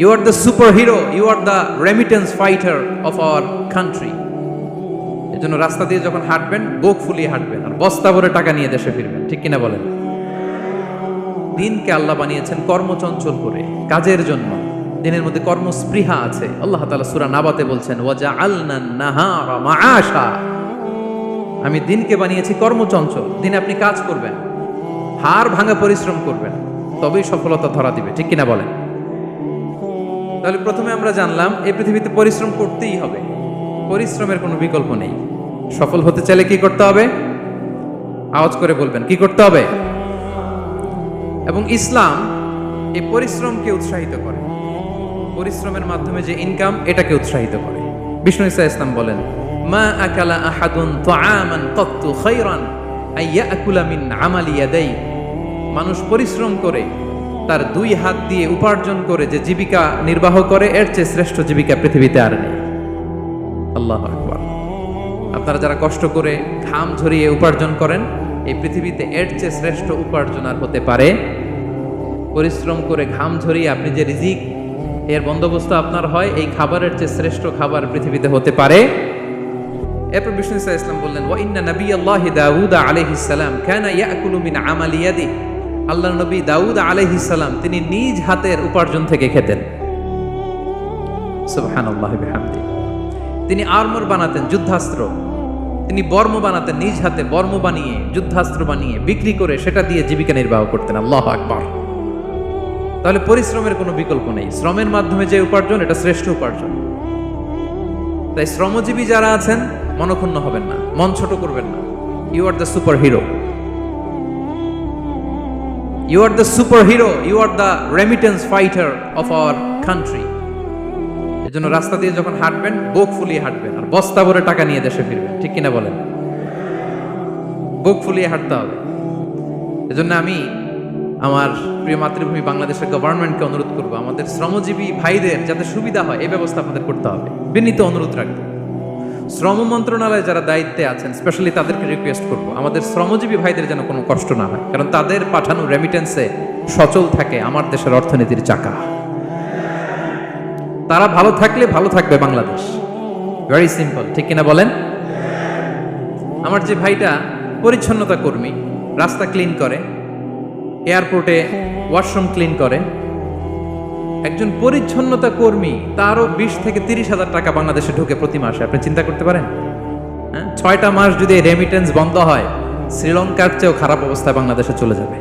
You are the super hero, you are the remittance fighter of our country. এজন্য রাস্তা দিয়ে যখন হাঁটবেন বুক ফুলিয়ে হাঁটবেন, আর বস্তা ভরে টাকা নিয়ে দেশে ফিরবেন, ঠিক কিনা বলেন? দিনকে আল্লাহ বানিয়েছেন কর্মচঞ্চল করে, কাজের জন্য। দিনের মধ্যে কর্মস্পৃহা আছে। আল্লাহ তাআলা সূরা নাবাতে বলছেন, ওয়াজআলনান নাহারা মাআশা, আমি দিনকে বানিয়েছি কর্মচঞ্চল। দিনে আপনি কাজ করবেন, হাড় ভাঙা পরিশ্রম করবেন, তবেই সফলতা ধরা দিবে, ঠিক কিনা বলেন? তাহলে প্রথমে আমরা জানলাম এই পৃথিবীতে পরিশ্রম করতেই হবে, পরিশ্রমের কোনো বিকল্প নেই। সফল হতে চাইলে কি করতে হবে? আওয়াজ করে বলবেন, কি করতে হবে? এবং ইসলাম এই পরিশ্রমকে উৎসাহিত করে, পরিশ্রমের মাধ্যমে যে ইনকাম, এটাকে উৎসাহিত করে। বিষ্ণু ঈসা ইসলাম বলেন, মা আকালা আহাদুন তাআমান কাত্তু খায়রান আইয়াকুলা মিন আমালি ইয়াদাই। মানুষ পরিশ্রম করে, তার দুই হাত দিয়ে উপার্জন করে যে জীবিকা নির্বাহ করে, এর চেয়ে শ্রেষ্ঠ জীবিকা পৃথিবীতে আর নেই। আল্লাহু আকবার। আপনারা যারা কষ্ট করে ঘাম ঝরিয়ে উপার্জন করেন, এই পৃথিবীতে এর চেয়ে শ্রেষ্ঠ উপার্জন আর হতে পারে? পরিশ্রম করে ঘাম ঝরিয়ে আপনি যে রিজিক এর বন্দোবস্ত আপনার হয়, এই খাবারের চেয়ে শ্রেষ্ঠ খাবার পৃথিবীতে হতে পারে? এরপর বিষ্ণু ঈসা ইসলাম বললেন, ওয়া ইন্না নাবিয়াল্লাহি দাউদ আলাইহিস সালাম কানা ইয়াকুলু মিন আমালি ইয়াদি। আল্লাহর নবী দাউদ আলাইহিস সালাম তিনি নিজ হাতের উপার্জন থেকে খেতেন। সুবহানাল্লাহি বিহামদি। তিনি আর্মর বানাতেন, যুদ্ধাস্ত্র। তিনি বর্ম বানাতেন, নিজ হাতে বর্ম বানিয়ে, যুদ্ধাস্ত্র বানিয়ে বিক্রি করে সেটা দিয়ে জীবিকা নির্বাহ করতেন। আল্লাহু আকবার। তাহলে পরিশ্রমের কোনো বিকল্প নেই। শ্রমের মাধ্যমে যে উপার্জন, এটা শ্রেষ্ঠ উপার্জন। তাই শ্রমজীবী যারা আছেন, মনক্ষুণ্ণ হবেন না, মন ছোট করবেন না। You are the super hero, you are the super hero, you are the remittance fighter of our country. এজন্য রাস্তা দিয়ে যখন হাঁটবেন বুক ফুলিয়ে হাঁটবেন, আর বস্তা ভরে টাকা নিয়ে দেশে ফিরবেন, ঠিক কিনা বলেন? বুক ফুলিয়ে হাঁটতে হবে। এজন্য আমি আমার প্রিয় মাতৃভূমি বাংলাদেশের গভর্নমেন্টকে অনুরোধ করবো, আমাদের শ্রমজীবী ভাইদের যাতে সুবিধা হয় এই ব্যবস্থা আপনাদের করতে হবে। বিনীত অনুরোধ রাখবো। শ্রম মন্ত্রণালয়ে যারা দায়িত্বে আছেন, স্পেশালি তাদেরকে রিকোয়েস্ট করবো, আমাদের শ্রমজীবী ভাইদের যেন কোনো কষ্ট না হয়, কারণ তাদের পাঠানো রেমিটেন্সে সচল থাকে আমার দেশের অর্থনীতির চাকা। তারা ভালো থাকলে ভালো থাকবে বাংলাদেশ। ভেরি সিম্পল, ঠিক কিনা বলেন? আমার যে ভাইটা পরিচ্ছন্নতা কর্মী, রাস্তা ক্লিন করে, এয়ারপোর্টে ওয়াশরুম ক্লিন করে, একজন পরিচ্ছন্নতা কর্মী, তারও 20 থেকে 30 হাজার টাকা বাংলাদেশে ঢোকে প্রতি মাসে। আপনি চিন্তা করতে পারেন? 6টা মাস যদি রেমিটেন্স বন্ধ হয়, শ্রীলঙ্কার চেয়েও খারাপ অবস্থায় বাংলাদেশে চলে যাবে।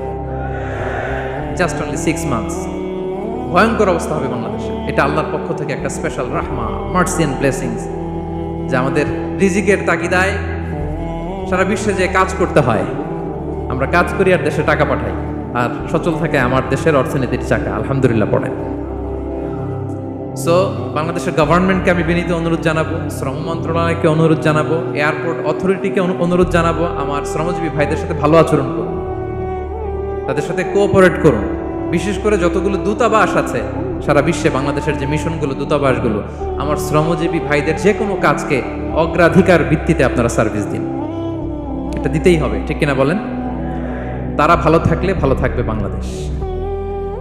Just only 6 months. ভয়ঙ্কর অবস্থা হবে বাংলাদেশে। এটা আল্লাহর পক্ষ থেকে একটা স্পেশাল রাহমা, মার্সি এন্ড ব্লেসিংস, যে আমাদের রিজিকের তাগিদায় সারা বিশ্বে যে কাজ করতে হয়, আমরা কাজ করি আর দেশে টাকা পাঠাই, আর সচল থাকে আমার দেশের অর্থনীতির চাকা। আলহামদুলিল্লাহ পড়েন। সো বাংলাদেশের গভর্নমেন্টকে আমি বিনীত অনুরোধ জানাবো, শ্রম মন্ত্রণালয়কে অনুরোধ জানাবো, এয়ারপোর্ট অথরিটিকে অনুরোধ জানাবো, আমার শ্রমজীবী ভাইদের সাথে ভালো আচরণ করুন, তাদের সাথে কোঅপারেট করুন। বিশেষ করে যতগুলো দূতাবাস আছে সারা বিশ্বে, বাংলাদেশের যে মিশনগুলো, দূতাবাসগুলো, আমার শ্রমজীবী ভাইদের যে কোনো কাজকে অগ্রাধিকার ভিত্তিতে আপনারা সার্ভিস দিন। এটা দিতেই হবে, ঠিক কিনা বলেন? তারা ভালো থাকলে ভালো থাকবে বাংলাদেশ।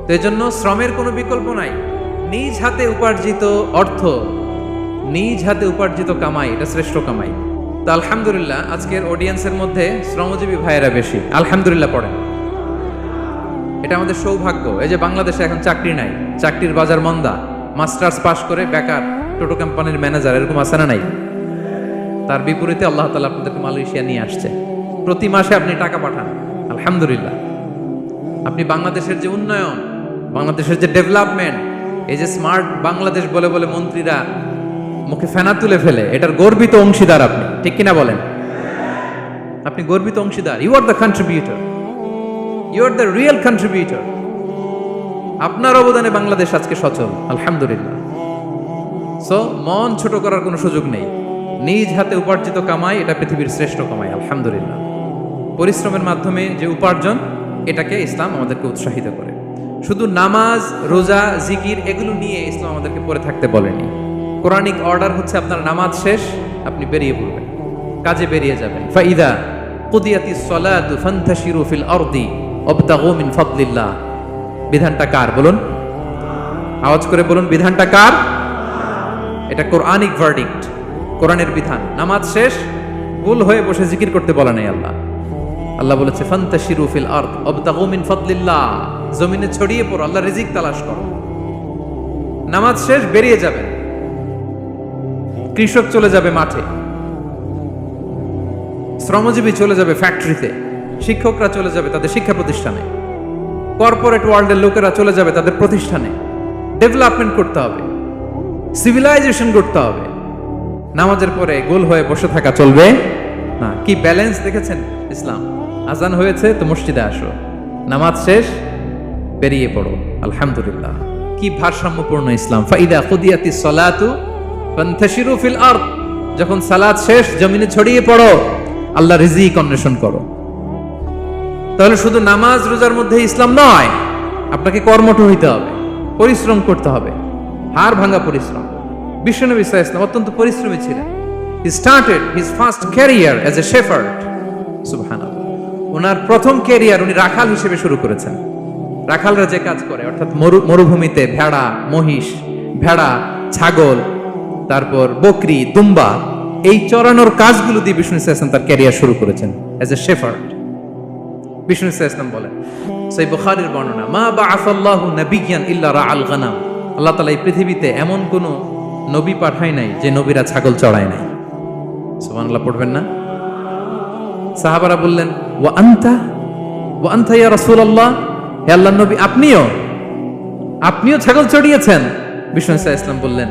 তো এই জন্য শ্রমের কোনো বিকল্প নাই। নিজ হাতে উপার্জিত অর্থ, নিজ হাতে উপার্জিত কামাই, এটা শ্রেষ্ঠ কামাই। তো আলহামদুলিল্লাহ আজকের অডিয়েন্সের মধ্যে শ্রমজীবী ভাইয়েরা বেশি। আলহামদুলিল্লাহ পড়েন। এটা আমাদের সৌভাগ্য। এই যে বাংলাদেশে এখন চাকরি নাই, চাকরির বাজার মন্দা, মাস্টার্স পাশ করে বেকার, টোটো কোম্পানির ম্যানেজার, এরকম আছে না নাই? তার বিপরীতে আল্লাহ তাআলা আপনাদেরকে মালয়েশিয়া নিয়ে আসছে। প্রতি মাসে আপনি টাকা পাঠান, আলহামদুলিল্লাহ। আপনি বাংলাদেশের যে উন্নয়ন, বাংলাদেশের যে ডেভেলপমেন্ট, এই যে স্মার্ট বাংলাদেশ বলে বলে মন্ত্রীরা মুখে ফেনা তুলে ফেলে, এটার গর্বিত অংশীদার আপনি, ঠিক কিনা বলেন? আপনি গর্বিত অংশীদার। You are the contributor, you are the real contributor. আপনার অবদানে বাংলাদেশ আজকে সচল, আলহামদুলিল্লাহ। সো মন ছোট করার কোনো সুযোগ নেই। নিজ হাতে উপার্জিত কামাই, এটা পৃথিবীর শ্রেষ্ঠ কামাই, আলহামদুলিল্লাহ। পরিশ্রমের মাধ্যমে যে উপার্জন, এটাকে ইসলাম আমাদেরকে উৎসাহিত করে। শুধু নামাজ, রোজা, জিকির এগুলো নিয়ে ইসলাম আমাদেরকে পড়ে থাকতে বলেনি। কোরআনিক অর্ডার হচ্ছে আপনার নামাজ শেষ, আপনি বেরিয়ে পড়বেন, কাজে বেরিয়ে যাবেন। ফাইদা কুদিয়াতিস সালাতু ফান্তাশিরু ফিল আরদি ওয়াবতাগু মিন ফাদলিল্লাহ। বিধানটা কার বলুন? আওয়াজ করে বলুন, বিধানটা কার? এটা কোরআনিক ভার্ডিক্ট, কোরআনের বিধান। নামাজ শেষ, ভুল হয়ে বসে জিকির করতে বলা নেই আল্লাহ। আল্লাহ বলেছে ফান্তাশিরু ফিল আরদ ওয়াবতাগু মিন ফাদলিল্লাহ, জমিনে ছড়িয়ে পড়ো, আল্লাহ রিজিক তালাশ করো। নামাজ শেষ বেরিয়ে যাবেন, কৃষক চলে যাবে মাঠে, শ্রমজীবী চলে যাবে ফ্যাক্টরিতে, শিক্ষকরা চলে যাবে তাদের শিক্ষা প্রতিষ্ঠানে, কর্পোরেট ওয়ার্ল্ডের লোকেরা চলে যাবে তাদের প্রতিষ্ঠানে। ডেভেলপমেন্ট করতে হবে, সিভিলাইজেশন করতে হবে। নামাজের পরে গোল হয়ে বসে থাকা চলবে না। কি ব্যালেন্স দেখেছেন ইসলাম? আজান হয়েছে তো মসজিদে আসো, নামাজ শেষ বেরিয়ে পড়ো, আলহামদুলিল্লাহ। কি ভারসাম্যপূর্ণ ইসলাম। ফাইদা কুদিয়াতিস সালাতু ফান্তাশিরু ফিল আরদ, যখন সালাত শেষ জমিনে ছড়িয়ে পড়ো, আল্লাহ রিজিক অন্বেষণ করো। তাহলে শুধু নামাজ রোজার মধ্যে ইসলাম নয়, আপনাকে কর্মঠ হইতে হবে, পরিশ্রম করতে হবে, হাড় ভাঙা পরিশ্রম। বিশ্বনবী সাল্লাল্লাহু আলাইহি ওয়াসাল্লাম অত্যন্ত পরিশ্রমী ছিলেন। He started his first career as a shepherd. সুবহানাল্লাহ। ওনার প্রথম ক্যারিয়ার উনি রাখাল হিসেবে শুরু করেছেন। রাখালরা যে কাজ করে, অর্থাৎ মরুভূমিতে ভেড়া, মহিষ, ভেড়া, ছাগল, তারপর বকরি, দুম্বা, এই চরানোর কাজগুলো দিয়ে বিষ্ণু সাল্লাল্লাহু আলাইহি ওয়াসাল্লাম তার ক্যারিয়ার শুরু করেছেন এজ এ শেফার্ড। বিষ্ণু সাল্লাল্লাহু আলাইহি ওয়াসাল্লাম বলেন, সহিহ বুখারীর বর্ণনা, মা বাআসাল্লাহু নাবিয়্যান ইল্লা রাআল গানাম, আল্লাহ তাআলা এই পৃথিবীতে এমন কোন নবী পাঠায় নাই যে নবীরা ছাগল চড়ায় নাই। সুবহানাল্লাহ পড়বেন না? সাহাবারা বললেন, ওয়া আনতা ইয়া রাসূলুল্লাহ, হে আল্লাহর নবী আপনিও ছাগল চড়িয়েছেন? বিষ্ণু সাল্লাল্লাহু আলাইহি ওয়াসাল্লাম বললেন,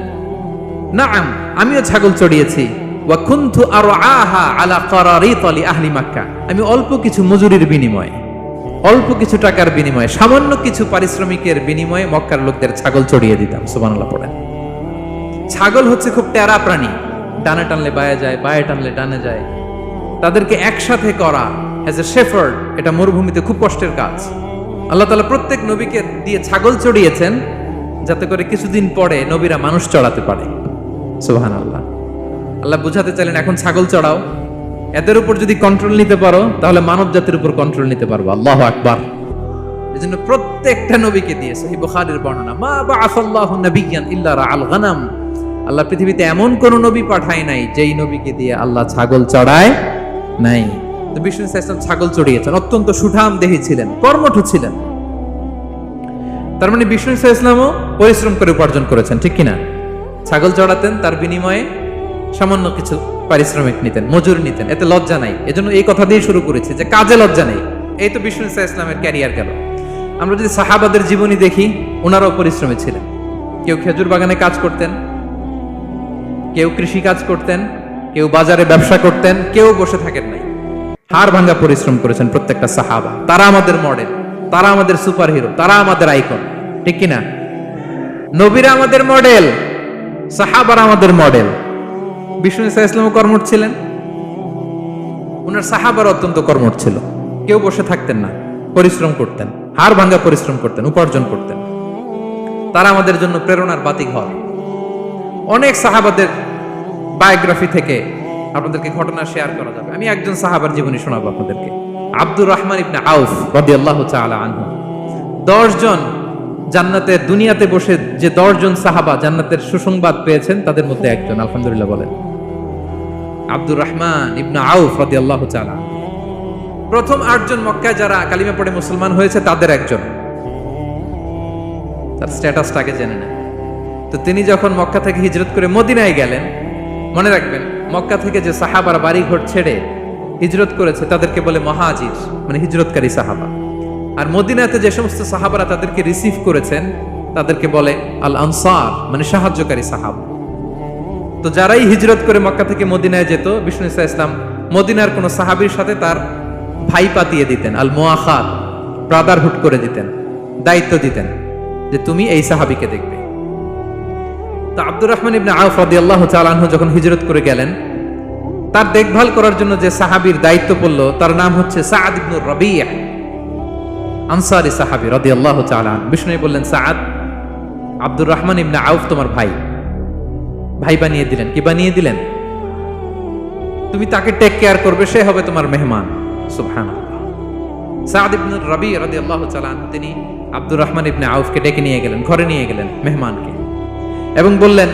নাআম, আমিও ছাগল চড়িয়েছি। ওয়া কুনতু আরআহা আলা কারারিত লি আহলি মক্কা, আমি অল্প কিছু মজুরির বিনিময়ে, অল্প কিছু টাকার বিনিময়ে, সামান্য কিছু পারিশ্রমিকের বিনিময়ে মক্কার লোকদের ছাগল চড়িয়ে দিতাম। সুবহানাল্লাহ পড়েন। ছাগল হচ্ছে খুব টেরা প্রাণী, ডানে টানলে বায়ে যায়, বায়ে টানলে ডানে যায়। তাদেরকে একসাথে করা অ্যাজ এ শেফার্ড, এটা মরুভূমিতে খুব কষ্টের কাজ। আল্লাহ তাআলা প্রত্যেক নবীকে দিয়ে ছাগল চড়িয়েছেন যাতে করে কিছুদিন পরে নবীরা মানুষ চড়াতে পারে। সুবহানাল্লাহ। আল্লাহ বুঝাতে চাইলেন, এখন ছাগল চড়াও, এদের উপর যদি কন্ট্রোল নিতে পারো তাহলে মানব জাতির উপর কন্ট্রোল নিতে পারবো। আল্লাহু আকবার। এজন্য প্রত্যেকটা নবীকে দিয়ে, সহিহ বুখারীর বর্ণনা, মা বাআসাল্লাহু নাবিয়্যান ইল্লা রাআল গানাম, আল্লাহ পৃথিবীতে এমন কোন নবী পাঠায় নাই যেই নবীকে দিয়ে আল্লাহ ছাগল চড়ায় নাই। তো বিষ্ণু সাল্লাল্লাহু আলাইহি ওয়াসাল্লাম ছাগল চড়িয়েছেন, অত্যন্ত সুঠাম দেহী ছিলেন, কর্মঠ ছিলেন। তার মানে বিষ্ণু সাল্লাল্লাহু আলাইহি ওয়াসাল্লামও পরিশ্রম করে উপার্জন করেছেন, ঠিক কিনা? ছাগল চড়াতেন, তার বিনিময়ে সামান্য কিছু পারিশ্রমিক নিতেন, মজুরি নিতেন, এতে লজ্জা নাই। এজন্য এই কথা দিয়ে শুরু করেছি যে কাজে লজ্জা নেই। এই তো বিষ্ণু সাল্লাল্লাহু আলাইহি ওয়াসাল্লামের ক্যারিয়ার গেল। আমরা যদি সাহাবাদের জীবনী দেখি, ওনারাও পরিশ্রমী ছিলেন। কেউ খেজুর বাগানে কাজ করতেন, কেউ কৃষি কাজ করতেন, কেউ বাজারে ব্যবসা করতেন, কেউ বসে থাকেন নাই। হাড় ভাঙা পরিশ্রম করেছেন প্রত্যেকটা সাহাবা। তারা আমাদের মডেল, তারা আমাদের সুপার হিরো, তারা আমাদের আইকন, ঠিক কিনা? নবীরা আমাদের মডেল, সাহাবারা আমাদের মডেল। বিষ্ণু সাল্লাল্লাহু আলাইহি ওয়াসাল্লাম কর্মঠ ছিলেন, ওনার সাহাবারা অত্যন্ত কর্মঠ ছিল। কেউ বসে থাকতেন না, পরিশ্রম করতেন, হাড় ভাঙা পরিশ্রম করতেন, উপার্জন করতেন। তারা আমাদের জন্য প্রেরণার বাতিঘর। অনেক সাহাবাদের বায়োগ্রাফি থেকে আপনাদেরকে ঘটনা শেয়ার করা যাবে। আমি একজন সাহাবার জীবনী শোনাবো আপনাদেরকে। আব্দুর রহমান ইবনে আউফ রাদিয়াল্লাহু তাআলা আনহু। 10 জন জান্নাতের, দুনিয়াতে বসে যে 10 জন সাহাবা জান্নাতের সুসংবাদ পেয়েছেন তাদের মধ্যে একজন, আলহামদুলিল্লাহ বলেন। আব্দুর রহমান ইবনে আউফ রাদিয়াল্লাহু তাআলা প্রথম 8 জন মক্কায় যারা কালিমা পড়ে মুসলমান হয়েছে তাদের একজন। তার স্ট্যাটাসটাকে জেনে নেন। তো তিনি যখন মক্কা থেকে হিজরত করে মদিনায় গেলেন, মনে রাখবেন মক্কা থেকে যে সাহাবারা বাড়ি ঘর ছেড়ে হিজরত করেছে তাদেরকে বলে মুহাজির, মানে হিজরতকারী সাহাবা। আর মদিনাতে যে সমস্ত সাহাবারা তাদেরকে রিসিভ করেছেন তাদেরকে বলে আল আনসার, মানে সাহায্যকারী সাহাবা। তো যারাই হিজরত করে মক্কা থেকে মদিনায় যেত, বিষ্ণু সাল্লাল্লাহু আলাইহি ওয়াসাল্লাম মদিনার কোন সাহাবীর সাথে তার ভাই পাতিয়ে দিতেন, আল মুআখাত, ব্রাদারহুড করে দিতেন, দায়িত্ব দিতেন যে তুমি এই সাহাবীকে দেখবে। তো আব্দুর রহমান ইবনে আউফ রাদিয়াল্লাহু তাআলা আনহু যখন হিজরত করে গেলেন, তার দেখভাল করার জন্য যে সাহাবীর দায়িত্ব পড়ল তার নাম হচ্ছে সাআদ ইবনে রাবিয়া, আনসারী সাহাবী রাদিয়াল্লাহু তাআলা। বিষ্ণু বললেন, সাআদ, আব্দুর রহমান ইবনে আউফ তোমার ভাই, ভাই বানিয়ে দিলেন। কি বানিয়ে দিলেন? তুমি তাকে টেক কেয়ার করবে, সে হবে তোমার মেহমান। সুবহানাল্লাহ। সাআদ ইবনে রাবিয়া রাদিয়াল্লাহু তাআলা তিনি আব্দুর রহমান ইবনে আউফকে ডেকে নিয়ে গেলেন, ঘরে নিয়ে গেলেন মেহমানকে, এবং বললেন,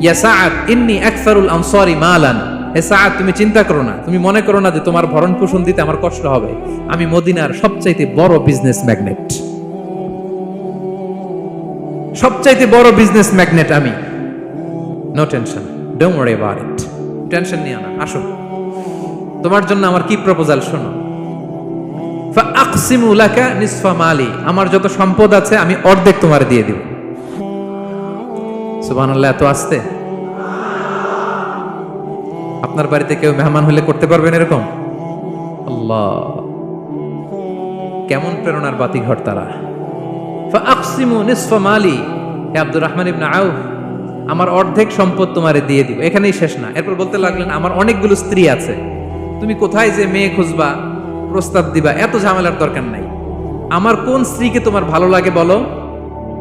ইয়া সাআদ ইন্নী আকসারুল আনসারি মালান, হে সাআদ তুমি চিন্তা করো না, তুমি মনে করো না যে তোমার ভরণ পোষণ দিতে আমার কষ্ট হবে, আমি মদিনার সবচাইতে বড় বিজনেস ম্যাগনেট, সবচাইতে বড় বিজনেস ম্যাগনেট আমি। No tension, don't worry about it, tension নিও না, আসো তোমার জন্য আমার কি প্রপোজাল শোনো। ফাআকসিমু লাকা নিসফা মালি, আমার যত সম্পদ আছে আমি অর্ধেক তোমার দিয়ে দিব। সুবহানাল্লাহ, এত আসতে আপনার বাড়িতে কেউ মেহমান হলে করতে পারবেন এরকম? আল্লাহ, কেমন প্রেরণার বাতিঘর তারা। ফাআকসিমু নিসফা মালি, হে আব্দুর রহমান ইবনে আউফ, আমার অর্ধেক সম্পদ তোমারে দিয়ে দিব। এখানেই শেষ না, এরপর বলতে লাগলেন, আমার অনেকগুলো স্ত্রী আছে, তুমি কোথায় যে মেয়ে খুঁজবা, প্রস্তাব দিবা, এত ঝামেলার দরকার নাই। আমার কোন স্ত্রীকে তোমার ভালো লাগে বলো,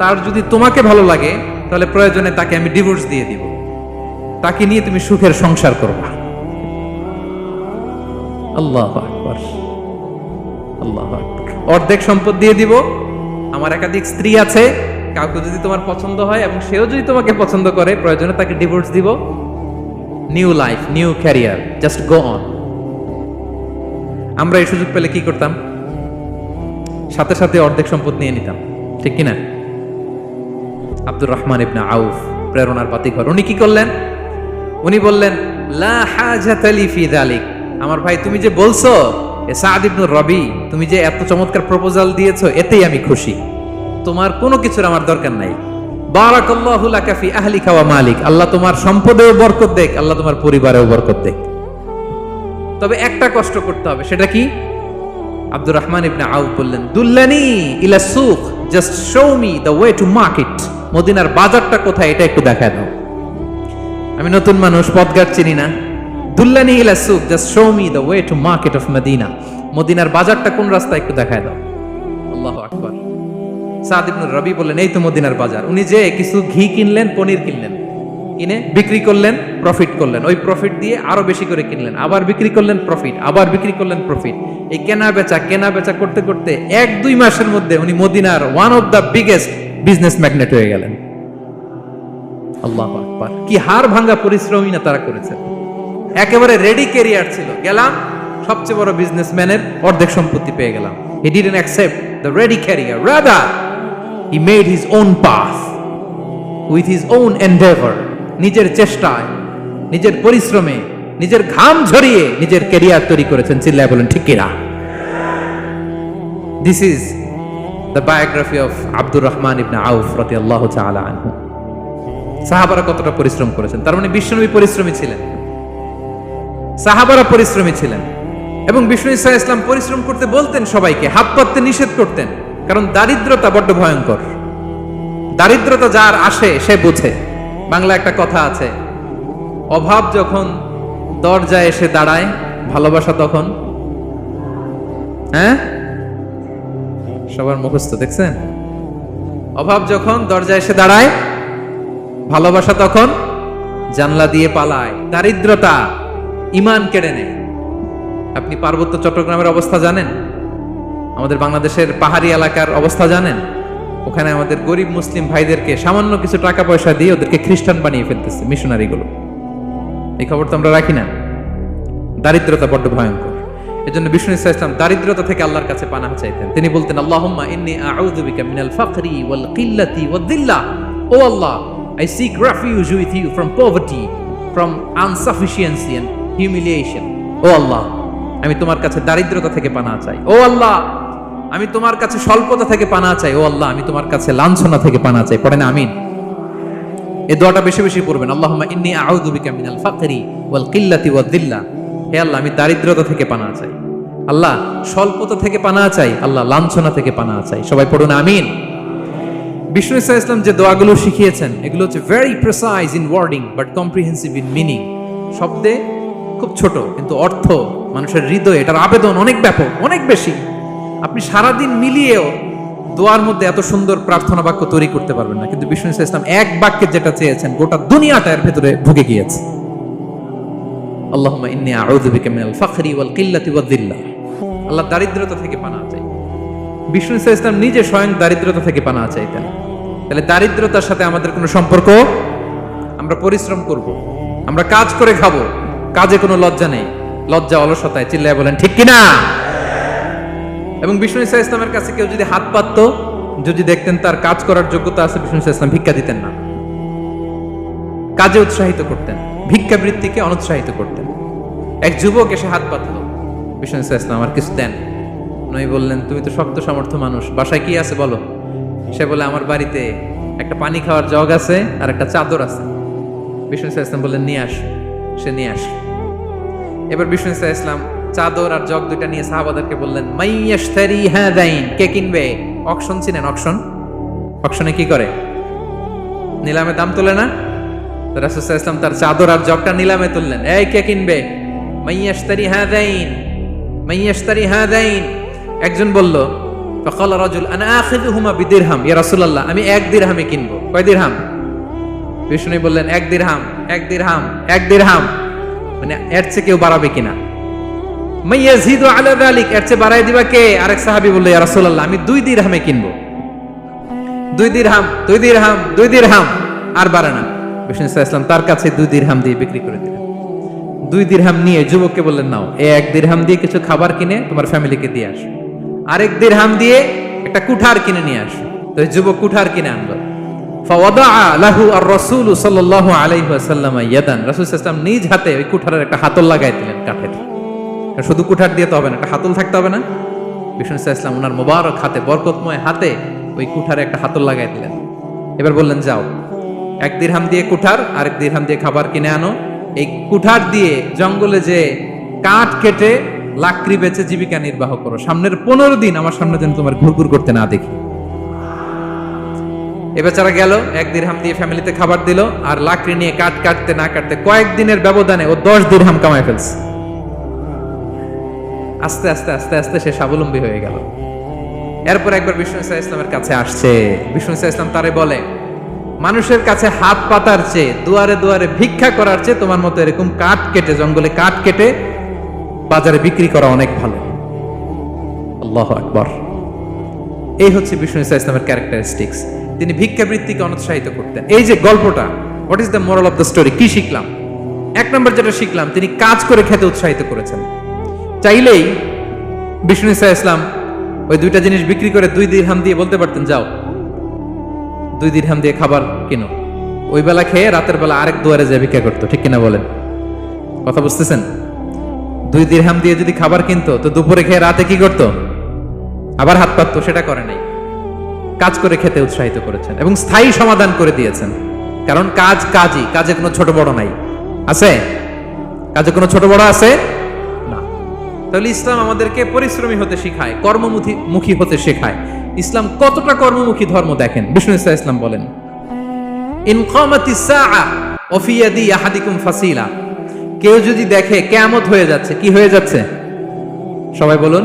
তার যদি তোমাকে ভালো লাগে তাহলে প্রয়োজনে তাকে আমি ডিভোর্স দিয়ে দিব, তাকে নিয়ে তুমি সুখের সংসার করবা। আল্লাহু আকবার, আল্লাহু আকবার। অর্ধেক সম্পদ দিয়ে দিব, আমার একাধিক স্ত্রী আছে, কাউকে যদি তোমার পছন্দ হয় এবং সেও যদি তোমাকে পছন্দ করে, প্রয়োজনে তাকে ডিভোর্স দিব, new life, new career, just go on. আমরা এই সুযোগ পেলে কি করতাম? সাথে সাথে অর্ধেক সম্পদ নিয়ে নিতাম, ঠিক কিনা? আব্দুর রহমান ইবনে আউফ প্রেরণার বাতিঘর, উনি কি করলেন? উনি বললেন, লা হাজাতা লি ফি যালিক, আমার ভাই তুমি যে বলছো সাদ ইবনে রবি, তুমি যে এত চমৎকার প্রপোজাল দিয়েছো, এতেই আমি খুশি, তোমার কোনো কিছুর আমার দরকার নাই। বারাকাল্লাহু লাকা ফি আহলিকা ওয়া মালিক, আল্লাহ তোমার সম্পদেও বরকত দেখ, আল্লাহ তোমার পরিবারেও বরকত দেখ। তবে একটা কষ্ট করতে হবে, সেটা কি? আব্দুর রহমান ইবনে আউফ বললেন, দুল্লানি ইলা সুক, just show me the way to market, মদিনার বাজারটা কোথায় এটা একটু দেখায় দাও। আমি নতুন মানুষ, পথঘাট চিনি না। দুল্লানি ইলা সুক, just show me the way to market of Medina, মদিনার বাজারটা কোন রাস্তা একটু দেখায় দাও। আল্লাহু আকবার। সাদ ইবনে রবি বললেন, এই তো মদিনার বাজার। উনি যে কিছু ঘি কিনলেন, পনির কিনলেন, কিনে বিক্রি করলেন, প্রফিট করলেন, ওই প্রফিট দিয়ে আরো বেশি করে কিনলেন, আবার বিক্রি করলেন, প্রফিট, আবার বিক্রি করলেন, প্রফিট। এই কেনা বেচা করতে করতে 1-2 মাসের মধ্যে উনি মদিনার one of the biggest business magnate হয়ে গেলেন। আল্লাহু আকবার, কি হাড় ভাঙা পরিশ্রমই না তারা করেছে। একেবারে রেডি ক্যারিয়ার ছিল, গেলাম সবচেয়ে বড় বিজনেসম্যানের অর্ধেক সম্পত্তি পেয়ে গেলাম। He didn't accept the ready career, rather he made his own path with his own Endeavour, নিজের চেষ্টায়, নিজের পরিশ্রমে, নিজের ঘাম ঝরিয়ে নিজের ক্যারিয়ার তৈরি করেছেন। চিল্লায় বলেন ঠিক কিনা? This is the biography of Abdur Rahman ibn Auf রাদিয়াল্লাহু তাআলা আনহু। সাহাবারা কতটা পরিশ্রম করেছেন, তার মানে বিশ্বনবী পরিশ্রমী ছিলেন, সাহাবারা পরিশ্রমী ছিলেন, এবং বিষ্ণু ইসা ইসলাম পরিশ্রম করতে বলতেন সবাইকে, হাত পাততে নিষেধ করতেন, কারণ দারিদ্রতা বড্ড ভয়ঙ্কর। দারিদ্রতা যার আসে সে বুঝে। বাংলা একটা কথা আছে, অভাব যখন দরজায় এসে দাঁড়ায়, ভালোবাসা তখন, হ্যাঁ সবার মুখস্থ, দেখছেন? অভাব যখন দরজায় এসে দাঁড়ায়, ভালোবাসা তখন জানলা দিয়ে পালায়। দারিদ্রতা ঈমান কেড়ে নেয়। আপনি পার্বত্য চট্টগ্রামের অবস্থা জানেন? আমাদের বাংলাদেশের পাহাড়ি এলাকার অবস্থা জানেন? ওখানে আমাদের গরিব মুসলিম ভাইদেরকে সামান্য কিছু টাকা পয়সা দিয়ে ওদেরকে খ্রিস্টান বানিয়ে ফেলতেছে মিশনারিগুলো। এই খবর তো আমরা রাখি না। দারিদ্রতা বড্ড ভয়ঙ্কর। এজন্য বিষ্ণু ইসলাম দারিদ্রতা থেকে আল্লাহর কাছে পানাহ চাইতেন। তিনি বলতেন, আল্লাহুম্মা ইন্নী আউযু বিকা মিনাল ফাকরি ওয়াল কিল্লাতি ওয়াদ-দিল্লাহ, ও আল্লাহ, I seek refuge with you from poverty, from insufficiency and humiliation. ও আল্লাহ, আমি তোমার কাছে দারিদ্রতা থেকে পানাহ চাই। ও আল্লাহ, আমি তোমার কাছে স্বল্পতা থেকে পানাহ চাই। ও আল্লাহ, আমি তোমার কাছে লাঞ্ছনা থেকে পানাহ চাই। পড়েন আমিন। এই দোয়াটা বেশি বেশি পড়বেন। আল্লাহুম্মা ইন্নী আউযু বিকা মিনাল ফাকরি ওয়াল কিল্লাতি ওয়াদ-দিল্লাহ। হে আল্লাহ, আমি দারিদ্রতা থেকে পানাহ চাই। আল্লাহ, স্বল্পতা থেকে পানাহ চাই। আল্লাহ, লাঞ্ছনা থেকে পানাহ চাই। সবাই পড়ুন আমিন। বিষ্ণু ইসলাম যে দোয়াগুলো শিখিয়েছেন, এগুলো হচ্ছে very precise in wording but comprehensive in meaning. শব্দে খুব ছোট, কিন্তু অর্থ মানুষের হৃদয়ে এটার আবেদন অনেক ব্যাপক, অনেক বেশি। আপনি সারাদিন মিলিয়েও দোয়ার মধ্যে এত সুন্দর প্রার্থনা বাক্য তৈরি করতে পারবেন না, কিন্তু বিষ্ণু ইসলাম এক বাক্যে যেটা চেয়েছেন, গোটা দুনিয়াটা এর ভেতরে ঢুকে গিয়েছে। আল্লাহুম্মা ইন্নী আউযু বিকা মিনাল ফাকরি ওয়াল কিল্লাতি ওয়াদ-দিল্লাহ। আল্লাহ, দারিদ্রতা থেকে পানাহ চাই, বিষ্ণু ইসলাম নিজে স্বয়ং দারিদ্রতা থেকে পানা চাইতেন। তাহলে দারিদ্রতার সাথে আমাদের কোনো সম্পর্ক? আমরা পরিশ্রম করব, আমরা কাজ করে খাবো, কাজে কোনো লজ্জা নেই, লজ্জা অলসতায়, চিল্লায় বলেন ঠিক কিনা? এবং বিষ্ণু ইসলামের কাছে কেউ যদি হাত পাতত, যদি দেখতেন তার কাজ করার যোগ্যতা আছে, বিষ্ণু ইসলাম ভিক্ষা দিতেন না, কাজে উৎসাহিত করতেন, ভিক্ষাবৃত্তিকে অনুৎসাহিত করতেন। এক যুবক এসে হাত পাতলো, বিষ্ণু ইসলাম আমার কিছু দেন। নই বললেন তুমি তো শক্ত সামর্থ্য মানুষ, বাসায় কি আছে বলো? সে বলে আমার বাড়িতে একটা পানি খাওয়ার জগ আছে আর একটা চাদর আছে। বিষ্ণু ইসলাম বললেন নিয়ে আস। সে নিয়ে আস। এবার বিষ্ণু ইসলাম চাদর আর জগ দুইটা নিয়ে সাহাবাদেরকে বললেন মাইয়াশতারি হাদাইন, কে কিনবে? অকশন চিনেন? অকশন, অকশনে কি করে? নিলামে দাম তোলে না? রাসূল সাল্লাল্লাহু আলাইহি ওয়াসাল্লাম তার চাদর আর জগটা নিলামে তুললেন। এই কে কিনবে? মাইয়াশতারি হাদাইন, মাইয়াশতারি হাদাইন। একজন বলল ফাকাল রাজুল আনা আখিযুহুমা বিদিরহাম, ইয়া রাসূলুল্লাহ আমি 1 দিরহামে কিনবো। কয় দিরহাম? বিষ্ণু বললেন 1 দিরহাম, 1 দিরহাম, 1 দিরহাম। মানে এর চেয়ে কেউ বাড়াবে কিনা? মাইয়াজিদু আলা যালিক, এর চেয়ে বাড়ায় দিবা কে? আরেক সাহাবী বলল ইয়া রাসূলুল্লাহ আমি 2 দিরহামে কিনবো। 2 দিরহাম, 2 দিরহাম, 2 দিরহাম, আর বাড়ে না। বিষ্ণু ইসলাম তার কাছে 2 দিরহাম দিয়ে বিক্রি করে দিলেন। 2 দিরহাম নিয়ে যুবককে বললেন নাও, এই 1 দিরহাম দিয়ে কিছু খাবার কিনে তোমার ফ্যামিলিকে দিয়ে আসো, আরেক দিরহাম দিয়ে একটা কুঠার কিনে নিয়ে আসো। তো যুবক কুঠার কিনে আনলো। ফাওয়াদাআ লাহু আর-রাসূল সাল্লাল্লাহু আলাইহি ওয়াসাল্লাম ইয়াদান, রাসূল সাল্লাল্লাহু আলাইহি ওয়াসাল্লাম নিজ হাতে ওই কুঠারের একটা হাতল লাগাই দিলেন কাঠের। শুধু কুঠার দিয়ে তো হবে না, একটা হাতল থাকতে হবে না? বিষ্ণু সাল্লাল্লাহু আলাইহি ওয়াসাল্লাম ওনার মোবারক হাতে, বরকতময় হাতে ওই কুঠারে একটা হাতল লাগাই দিলেন। এবার বললেন যাও, 1 দিরহাম দিয়ে কুঠার, আরেক দিরহাম দিয়ে খাবার কিনে আনো। এই কুঠার দিয়ে জঙ্গলে যে কাঠ কেটে লাকড়ি বেচে জীবিকা নির্বাহ করো। সামনের 15 দিন আমার সামনে যেন তোমার ঘুরঘুর করতে না দেখি। এ বেচারা গেল, 1 দিরহাম দিয়ে ফ্যামিলিতে খাবার দিল, আর লাকড়ি নিয়ে কাঠ কাটতে না কাটতে কয়েকদিনের ব্যবধানে ও 10 দিরহাম কামায় ফেলছে। আস্তে আস্তে আস্তে আস্তে সে স্বাবলম্বী হয়ে গেল। এরপর একবার বিষ্ণু ইসলামের কাছে আসছে। বিষ্ণু ইসলাম তারে বলে মানুষের কাছে হাত পাতার চেয়ে, দুয়ারে দুয়ারে ভিক্ষা করার চেয়ে তোমার মতো এরকম কাঠ কেটে, জঙ্গলে কাঠ কেটে বাজারে বিক্রি করা অনেক ভালো। আল্লাহু আকবার। এই হচ্ছে বিষ্ণু ইসলামের ক্যারেক্টারিস্টিক্স। তিনি ভিক্ষাবৃত্তিকে অনুৎসাহিত করতেন। এই যে গল্পটা, what is the moral of the story? কি শিখলাম? 1 নম্বর যেটা শিখলাম, তিনি কাজ করে খেতে উৎসাহিত করেছেন। চাইলেই বিষ্ণু ইসলাম ওই 2টা জিনিস বিক্রি করে 2 দিরহাম দিয়ে বলতে পারতেন যাও 2 দিরহাম দিয়ে খাবার কিনো। ওই বেলা খেয়ে রাতের বেলা আরেক দুয়ারে যায় ভিক্ষা করতো, ঠিক কিনা বলেন? কথা বুঝতেছেন? 2 দিরহাম দিয়ে যদি খাবার কিনতো তো দুপুরে খেয়ে রাতে কি করতো? আবার হাত পাততো। সেটা করে নাই, কাজ করে খেতে উৎসাহিত করেছেন এবং স্থায়ী সমাধান করে দিয়েছেন। কারণ কাজ কাজই, কাজে কোনো ছোট বড় নাই। আছে? কাজে কোনো ছোট বড় আছে না। তাহলে ইসলাম আমাদেরকে পরিশ্রমী হতে শেখায়, কর্মমুখী হতে শেখায়। ইসলাম কতটা কর্মমুখী ধর্ম দেখেন। বিষ্ণু ইসলাম বলেন ইন কামাতিস সাআ ওয়া ফি ইয়াদি আহাদিকুম ফাসিলা, কেউ যদি দেখে কিয়ামত হয়ে যাচ্ছে, কি হয়ে যাচ্ছে? সবাই বলুন।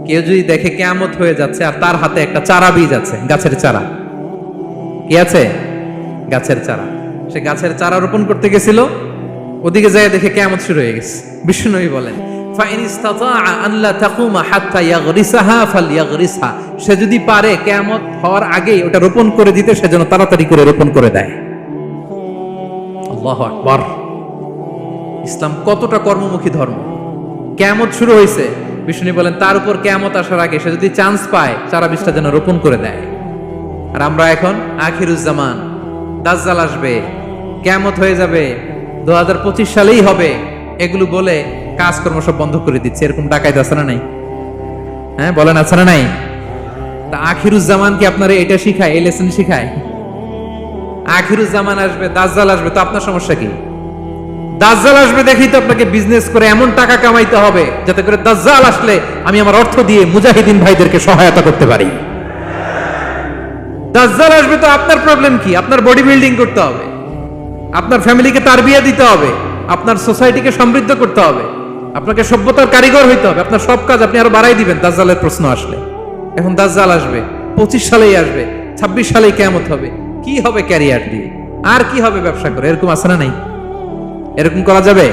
কেউ যদি দেখে কিয়ামত হয়ে যাচ্ছে আর তার হাতে একটা চারা বীজ আছে, গাছের চারা। কি আছে? গাছের চারা। সে গাছের চারা রোপণ করতে গেছিল, ওদিকে যায় দেখে কিয়ামত শুরু হয়ে গেছে। বিষ্ণুনবী বলেন ফাইন ইসতাতাআ আন লা তাকুমা হাত্তা ইয়াগরিসাহা ফালইয়াগরিসহা, সে যদি পারে কিয়ামত হওয়ার আগেই ওটা রোপণ করে দিতে, সেজন্য তাড়াতাড়ি করে রোপণ করে দেয়। আল্লাহু আকবার। ইসলাম কতটা কর্মমুখী ধর্ম। কিয়ামত শুরু হয়েছে, বিষ্ণু বলেন তার উপর কিয়ামত আসার আগে সে যদি চান্স পায় চারা বীজটা যেন রোপণ করে দেয়। আর আমরা এখন আখিরুজ্জামান, দাজ্জাল আসবে, কিয়ামত হয়ে যাবে, 2025 সালেই হবে, এগুলো বলে কাজকর্ম সব বন্ধ করে দিচ্ছে। এরকম ডাকাইত আছে না নাই? হ্যাঁ বলেন, আছে না নাই? তা আখিরুজ্জামান কি আপনারা এটা শিখায়, এই লেসন শিখায়? আখিরুজ্জামান আসবে, দাজ্জাল আসবে, তো আপনার সমস্যা কি? দাজ্জাল আসবে দেখেই তো আপনাকে বিজনেস করে এমন টাকা কামাইতে হবে যাতে করে দাজ্জাল আসলে আমি আমার অর্থ দিয়ে মুজাহিদিন ভাইদেরকে সহায়তা করতে পারি। দাজ্জাল আসবে তো আপনার প্রবলেম কি? আপনার বডি বিল্ডিং করতে হবে, আপনার ফ্যামিলিকে তারবিয়া দিতে হবে, আপনার সোসাইটিকে সমৃদ্ধ করতে হবে, আপনাকে সভ্যতার কারিগর হইতে হবে। আপনার সব কাজ আপনি আরো বাড়াই দিবেন দাজ্জালের প্রশ্ন আসলে। এখন দাজ্জাল আসবে, 25 সালেই আসবে, 26 সালেই কিয়ামত হবে। কি হবে ক্যারিয়ার দিয়ে? আর কি হবে ব্যবসা করে? এরকম আছে না নাই? এরকম করা যাবে?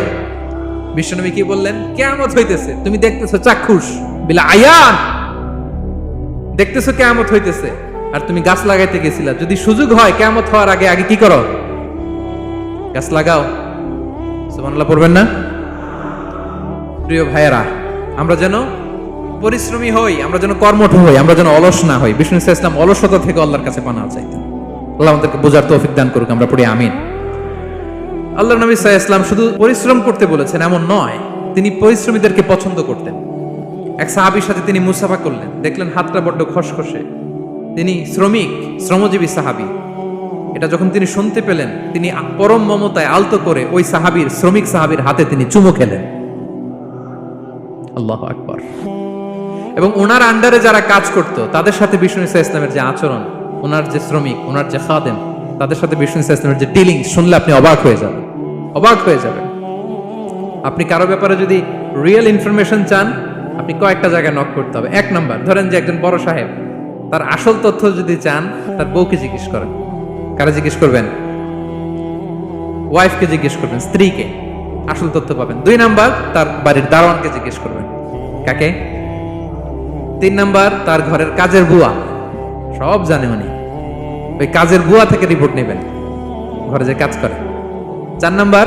বিশ্বনবী কি বললেন? কিয়ামত হইতেছে, তুমি দেখতেছো চাক্ষুষ, বিলা আয়ান, দেখতেছো কিয়ামত হইতেছে, আর তুমি গাছ লাগাইতে গেছিলা। যদি সুযোগ হয় কিয়ামত হওয়ার আগে আগে কি করো? গাছ লাগাও। সুবহানাল্লাহ পড়বেন না? প্রিয় ভাইয়েরা, আমরা যেন পরিশ্রমী হই, আমরা যেন কর্মঠ হই, আমরা যেন অলস না হই। বিষ্ণু ইসলাম অলসতা থেকে আল্লাহর কাছে পানাহ চাইতেন। আল্লাহ আমাদেরকে বোঝার তৌফিক দান করুক, আমরা পড়ি আমিন। আল্লাহ নবী সাল্লাল্লাহু আলাইহি ওয়াসাল্লাম শুধু পরিশ্রম করতে বলেছেন এমন নয়, তিনি পরিশ্রমীদেরকে পছন্দ করতেন। এক সাহাবীর সাথে তিনি মুসাফা করলেন, দেখলেন হাতটা বড্ড খসখসে, তিনি শ্রমজীবী সাহাবী। এটা যখন তিনি শুনতে পেলেন, তিনি পরম মমতায় আলতো করে ওই শ্রমিক সাহাবীর হাতে তিনি চুমু খেলেন। আল্লাহু আকবার। এবং ওনার আন্ডারে যারা কাজ করত তাদের সাথে বিষ্ণু ইসলামের যে আচরণ, ওনার যে শ্রমিক, ওনার যে খাদেম, তাদের সাথে বিষ্ণু ইসলামের যে ডিলিং শুনলে আপনি অবাক হয়ে যাবেন। আপনি কারো ব্যাপারে যদি রিয়েল ইনফরমেশন চান, আপনি কয়েকটা জায়গায় নক করতে হবে। এক নাম্বার, ধরেন যে একজন বড় সাহেব, তার আসল তথ্য যদি চান তার বউকে জিজ্ঞেস করেন। কারা জিজ্ঞেস করবেন? ওয়াইফকে জিজ্ঞেস করবেন, স্ত্রীকে, আসল তথ্য পাবেন। 2 নাম্বার, তার বাড়ির দারোয়ানকে জিজ্ঞেস করবেন। কাকে? 3 নাম্বার, তার ঘরের কাজের বুয়া, সব জানে উনি, ওই কাজের বুয়া থেকে রিপোর্ট নেবেন, ঘরে যে কাজ করে। 4 নাম্বার,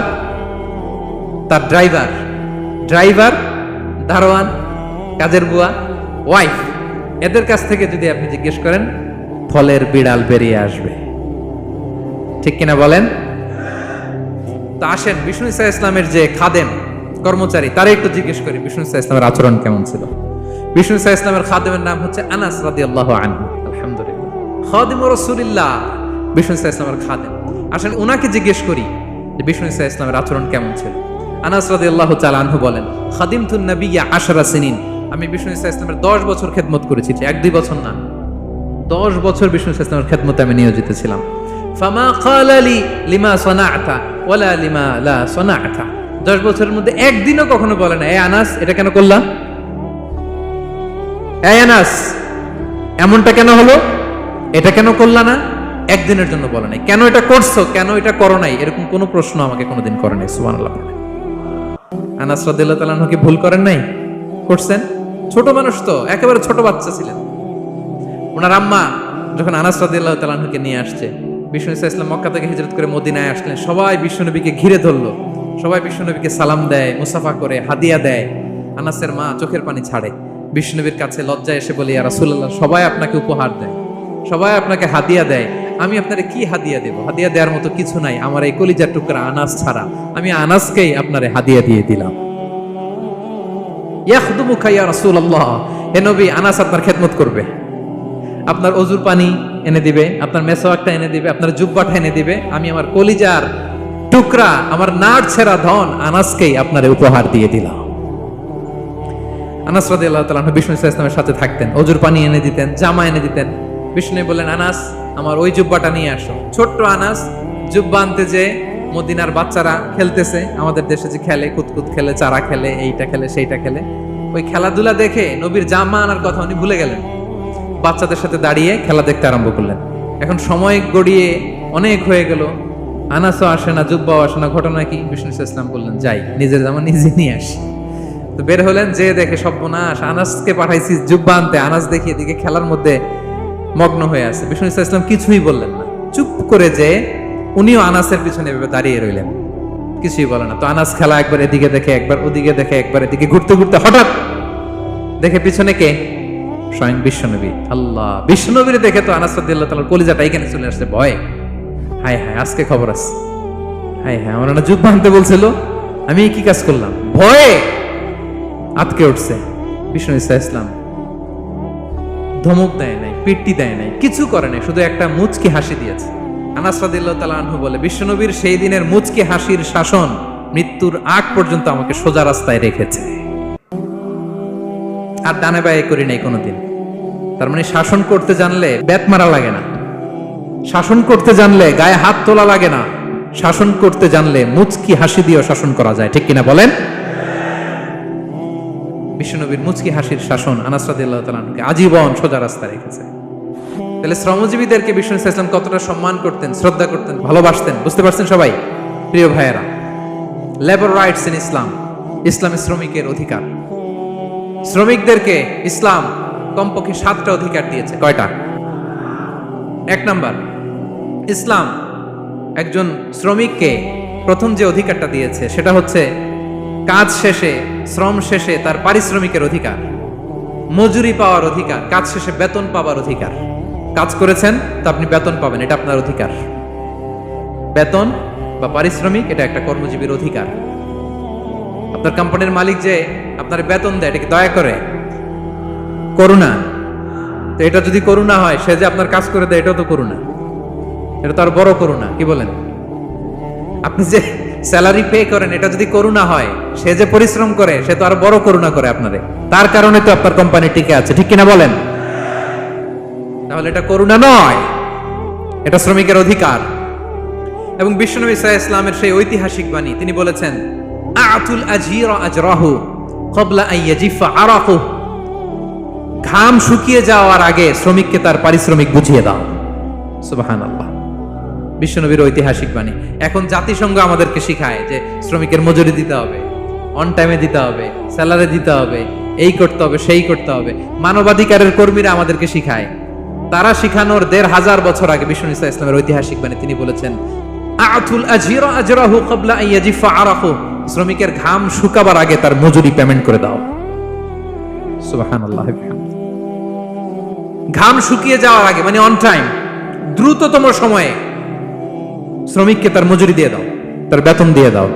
তার ড্রাইভার, দারোয়ান, কাজের বুয়া, ওয়াইফ, এদের কাছ থেকে যদি আপনি জিজ্ঞেস করেন, ফলের বিড়াল বেরিয়ে আসবে। ঠিক কিনা বলেন? তো আসেন বিষ্ণু ইসলামের যে খাদেম, কর্মচারী, তারা একটু জিজ্ঞেস করি বিষ্ণু ইসলামের আচরণ কেমন ছিল। বিষ্ণু ইসলামের খাদেমের নাম হচ্ছে আনাস রাদিয়াল্লাহু আনহু। আলহামদুলিল্লাহ, খাদিমু রাসূলিল্লাহ, বিষ্ণু ইসলামের খাদেম। আসেন ওনাকে জিজ্ঞেস করি যে বিষ্ণু ইসলামের আচরণ কেমন ছিল। আনাস রাদিয়াল্লাহু তাআলা আনহু বলেন, খাদিমতুন নবিয়্যা 10 সিনিন, আমি বিষ্ণু ইসলামের 10 বছর খেদমত করেছি। 1-2 বছর না, 10 বছর বিষ্ণু ইসলামের খেদমতে আমি নিয়োজিত ছিলাম। ফামা ক্বালা লি লিমা সানা'তা ওয়ালা লিমা লা সানা'তা, 10 বছরের মধ্যে একদিনও কখনো বলে না, এই আনাস এটা কেন করলা, এই আনাস এমনটা কেন হলো, এটা কেন করলা না, একদিনের জন্য বলে নাই। কেন এটা করছো, কেন এটা করো নাই, এরকম কোনো প্রশ্ন আমাকে কোনোদিন করে নাই। সুবহানাল্লাহ। আনাস রাদিয়াল্লাহু তাআলা কি ভুল করেন নাই? করছেন। ছোট মানুষ তো, একেবারে ছোট বাচ্চা ছিলেন। ওনার আম্মা যখন আনাস রাদিয়াল্লাহু তাআলাকে নিয়ে আসছে, বিষ্ণু ইসলাম মক্কা থেকে হিজরত করে মদিনায় আসলেন, সবাই বিশ্বনবীকে ঘিরে ধরলো, সবাই বিশ্বনবীকে সালাম দেয়, মুসাফা করে, হাদিয়া দেয়। আনাসের মা চোখের পানি ছাড়ে, বিশ্বনবীর কাছে লজ্জায় এসে বলে, ইয়া রাসূলুল্লাহ, সবাই আপনাকে উপহার দেয়, সবাই আপনাকে হাদিয়া দেয়, আমি আপনারে কি হাদিয়া দেব? হাদিয়া দেওয়ার মতো কিছু নাই আমার এই কলিজার টুকরা আনাস ছাড়া, আমি আনাসকেই আপনারে হাদিয়া দিয়ে দিলাম। ইয়াখদুমুকা ইয়া রাসূলুল্লাহ, হে নবী, আনাস আপনার খেদমত করবে, আপনার অজুর পানি এনে দিবে, আপনার মেসওয়াকটা এনে দিবে, আপনার জুব্বাটা এনে দিবে। আমি আমার কলিজার টুকরা, আমার নাড় ছেঁড়া ধন আনাসকেই আপনারে উপহার দিয়ে দিলাম। আনাস রাদিয়াল্লাহু তাআলা বিষ্ণু ইসলামের সাথে থাকতেন, অজুর পানি এনে দিতেন, জামা এনে দিতেন। বিষ্ণু বললেন, আনাস আমার ওই জুব্বাটা নিয়ে আসো। ছোট্ট আনাস জুব্বা আনতে যে মদিনার বাচ্চারা খেলতেছে, আমাদের দেশে যে খেলে, কুতকুত খেলে, চারা খেলে, এইটা খেলে, সেইটা খেলে, ওই খেলাধুলা দেখে নবীর জামা আনার কথা উনি ভুলে গেলেন। বাচ্চাদের সাথে দাঁড়িয়ে খেলা দেখতে আরম্ভ করলেন। এখন সময় গড়িয়ে অনেক হয়ে গেল, আনাসও আসে না, জুব্বাও আসে না। ঘটনা কি? বিষ্ণু ইসলাম বললেন, যাই নিজের জামা নিজে নিয়ে আসি। তো বের হলেন, যে দেখে সর্বনাশ, আনাসকে পাঠাইছি জুব্বা আনতে, আনাস দেখি এদিকে খেলার মধ্যে মগ্ন হয়ে আছে। বিষ্ণু ইসলাম কিছুই বললেন না, চুপ করে যে উনিও আনাসের পিছনে এভাবে দাঁড়িয়ে রইলেন, কিছুই বলে না। তো আনাস খেলা একবার এদিকে দেখে, একবার ওদিকে দেখে, একবার এদিকে ঘুরতে ঘুরতে হঠাৎ দেখে পিছনে কে? স্বয়ং বিশ্বনবী। আল্লাহ, বিশ্বনবীর দেখে তো আনাস রাদিয়াল্লাহু তাআলার কলিজাটা এখানে চলে আসছে ভয়। হায় হায়, আজকে খবর আছে। হায় হায়, আমার না যুদ্ধ আনতে বলছিল, আমি কি কাজ করলাম? ভয়ে আটকে উঠছে। বিষ্ণু ইসলাম ধমক দেয় নাই, পিট্টি দেয় নাই, কিছু করে নাই, শুধু একটা মুচকি হাসি দিয়েছে। আনাস রাদিয়াল্লাহু তাআলা আনহু বলে, বিশ্বনবীর সেই দিনের মুচকি হাসির শাসন মৃত্যুর আগ পর্যন্ত আমাকে সোজা রাস্তায় রেখেছে, আর ডানে বায়ে করি নাই কোনোদিন। তার মানে শাসন করতে জানলে ব্যাত মারা লাগে না, শাসন করতে জানলে গায়ে হাত তোলা লাগে না, শাসন করতে জানলে মুচকি হাসি দিয়েও শাসন করা যায়। ঠিক কিনা বলেন? বিশ্বনবীর মুচকি হাসির শাসন আনাস রাদিয়াল্লাহু তাআলা আনহুকে আজীবন সোজা রাস্তায় রেখেছে। তাহলে শ্রমজীবীদেরকে বিষ্ণু ইসলাম কতটা সম্মান করতেন, শ্রদ্ধা করতেন, ভালোবাসতেন, বুঝতে পারছেন সবাই? প্রিয় ভাইয়েরা, লেবার রাইটস ইন ইসলাম, ইসলামে শ্রমিকের অধিকার। শ্রমিকদেরকে ইসলাম কমপক্ষে 7টা অধিকার দিয়েছে। কয়টা? 1 নাম্বার, ইসলাম একজন শ্রমিককে প্রথম যে অধিকারটা দিয়েছে সেটা হচ্ছে কাজ শেষে, শ্রম শেষে তার পারিশ্রমিকের অধিকার, মজুরি পাওয়ার অধিকার, কাজ শেষে বেতন পাওয়ার অধিকার। কাজ করেছেন তো আপনি বেতন পাবেন, এটা আপনার অধিকার। বেতন বা পারিশ্রমিক এটা একটা কর্মজীবীর অধিকার। আপনার কোম্পানির মালিক যে আপনার বেতন দেয়, এটা কি দয়া করে? করুণা? তো এটা যদি করুণা হয়, সে যে আপনার কাজ করে দেয়, এটাও তো করুণা। এটা তো আর বড় করুণা, কি বলেন? আপনি যে স্যালারি পে করেন, এটা যদি করুণা হয়, সে যে পরিশ্রম করে, সে তো আর বড় করুণা করে আপনারে। তার কারণে তো আপনার কোম্পানি টিকে আছে, ঠিক কিনা বলেন? তাহলে এটা করুণা নয়, এটা শ্রমিকের অধিকার। এবং বিশ্বনবী সাল্লাল্লাহু আলাইহি ওয়াসাল্লামের সেই ঐতিহাসিক বাণী, তিনি বলেছেন, আতুল আজীরা আজরাহু ক্বাবলা আন ইয়াজিফা আরাকু। ঘাম শুকিয়ে যাওয়ার আগে শ্রমিককে তার পারিশ্রমিক বুঝিয়ে দাও। সুবহানাল্লাহ, বিশ্বনবীর ঐতিহাসিক বাণী। এখন জাতিসংঘ আমাদেরকে শিখায় যে শ্রমিকের মজুরি দিতে হবে, অন টাইমে দিতে হবে, স্যালারি দিতে হবে, এই করতে হবে, সেই করতে হবে। মানবাধিকারের কর্মীরা আমাদেরকে শিখায়, তারা শিখানোর 1500 বছর আগে বিশ্বনবী সাল্লাল্লাহু আলাইহি ওয়াসাল্লামের ঐতিহাসিক বাণী, তিনি বলেছেন, আতুল আজীরা আজরাহু ক্বাবলা আন ইয়াজিফা আরাকু। শ্রমিকের ঘাম শুকাবার আগে তার মজুরি পেমেন্ট করে দাও। সুবহানাল্লাহ। ঘাম শুকিয়ে যাওয়ার আগে, মানে অন টাইম, দ্রুততম সময়ে শ্রমিককে তার মজুরি দিয়ে দাও, তার বেতন দিয়ে দাও।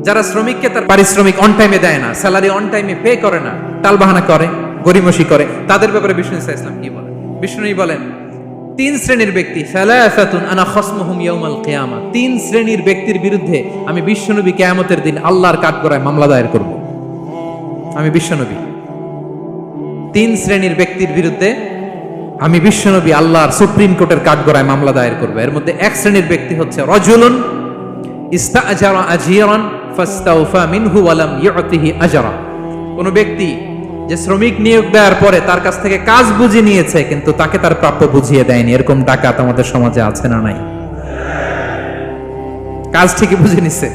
যারা শ্রমিককে তার পারিশ্রমিক অন টাইমে দেয় না, স্যালারি অন টাইমে পে করে না, টালবাহানা করে, গরিমসি করে, তাদের ব্যাপারে বিষ্ণু সাল্লাল্লাহু আলাইহি ওয়াসাল্লাম কি বলেন? বিষ্ণু বলেন, 3 শ্রেণীর ব্যক্তি, সালাসাতুন আনা খাসমুহুম ইয়াউমাল কিয়ামা। 3 শ্রেণীর ব্যক্তির বিরুদ্ধে আমি বিশ্বনবী কিয়ামতের দিন আল্লাহর কাঠগড়ায় মামলা দায়ের করব। আমি বিশ্বনবী 3 শ্রেণীর ব্যক্তির বিরুদ্ধে আমি বিশ্বনবী আল্লাহর সুপ্রিম কোর্টের কাঠগড়ায় মামলা দায়ের করব। এর মধ্যে 1 শ্রেণীর ব্যক্তি হচ্ছে রাজুলুন ইস্তাআজারা আজীরান ফাস্তাওফা মিনহু ওয়া লাম ইউতিহি আজরা। কোন ব্যক্তি যে শ্রমিক নিয়োগ দেওয়ার পরে তার কাছ থেকে কাজ বুঝে নিয়েছে, কিন্তু তাকে তার প্রাপ্য বুঝিয়ে দেয়নি। এরকম ডাকাত আমাদের সমাজে আছে না নাই? কাজ ঠিকই বুঝে নিছে,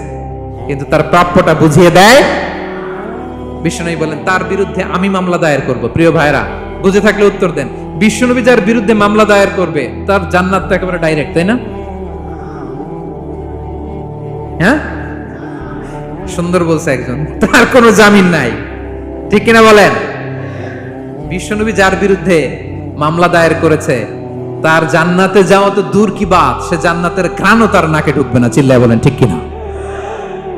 কিন্তু তার প্রাপ্যটা বুঝিয়ে দেয়। বিশ্বনবী বলেন, তার বিরুদ্ধে আমি মামলা দায়ের করব। প্রিয় ভাইরা, বুঝে থাকলে উত্তর দেন। বিশ্বনবী যার বিরুদ্ধে মামলা দায়ের করবে, তার জান্নাত তো একেবারে ডাইরেক্ট, তাই না? হ্যাঁ, সুন্দর বলছে একজন, তার কোনো জামিন নাই, ঠিক কিনা বলেন? বিশ্বনবী যার বিরুদ্ধে মামলা দায়ের করেছে, তার জান্নাতে যাওয়া তো দূর কি বাত, সে জান্নাতের ঘ্রাণও তার নাকে ঢুকবে না। চিল্লায় বলেন ঠিক কিনা?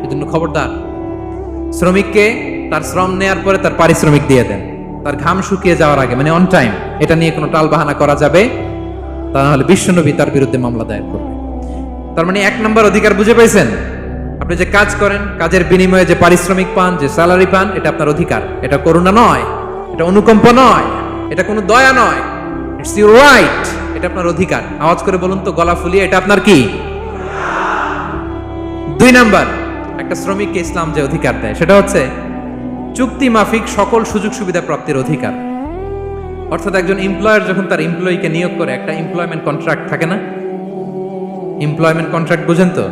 এজন্য খবরদার, শ্রমিককে তার শ্রম নেয়ার পরে তার পারিশ্রমিক দিয়ে দেন, তার ঘাম শুকিয়ে যাওয়ার আগে, মানে অন টাইম। এটা নিয়ে কোনো টালবাহানা করা যাবে, তা না হলে বিশ্বনবী তার বিরুদ্ধে মামলা দায়ের করবে। তার মানে 1 নম্বর অধিকার বুঝে পাইছেন? আপনি যে কাজ করেন, কাজের বিনিময়ে যে পারিশ্রমিক পান, যে স্যালারি পান, এটা আপনার অধিকার। এটা করুণা নয়, এটা অনুকম্প নয়, এটা কোনো দয়া নয়, ইটস ইউর রাইট। এটা আপনার অধিকার। আওয়াজ করে বলুন তো, গলা ফুলিয়ে, এটা আপনার কি? 2 নাম্বার, একটা শ্রমিককে ইসলাম যে অধিকার দেয়, সেটা হচ্ছে চুক্তি মাফিক সকল সুযোগ সুবিধা প্রাপ্তির অধিকার। অর্থাৎ একজন এমপ্লয়ার যখন তার এমপ্লয়িকে নিয়োগ করে, একটা এমপ্লয়মেন্ট কন্ট্রাক্ট থাকে না? এমপ্লয়মেন্ট কন্ট্রাক্ট বুঝেন তো?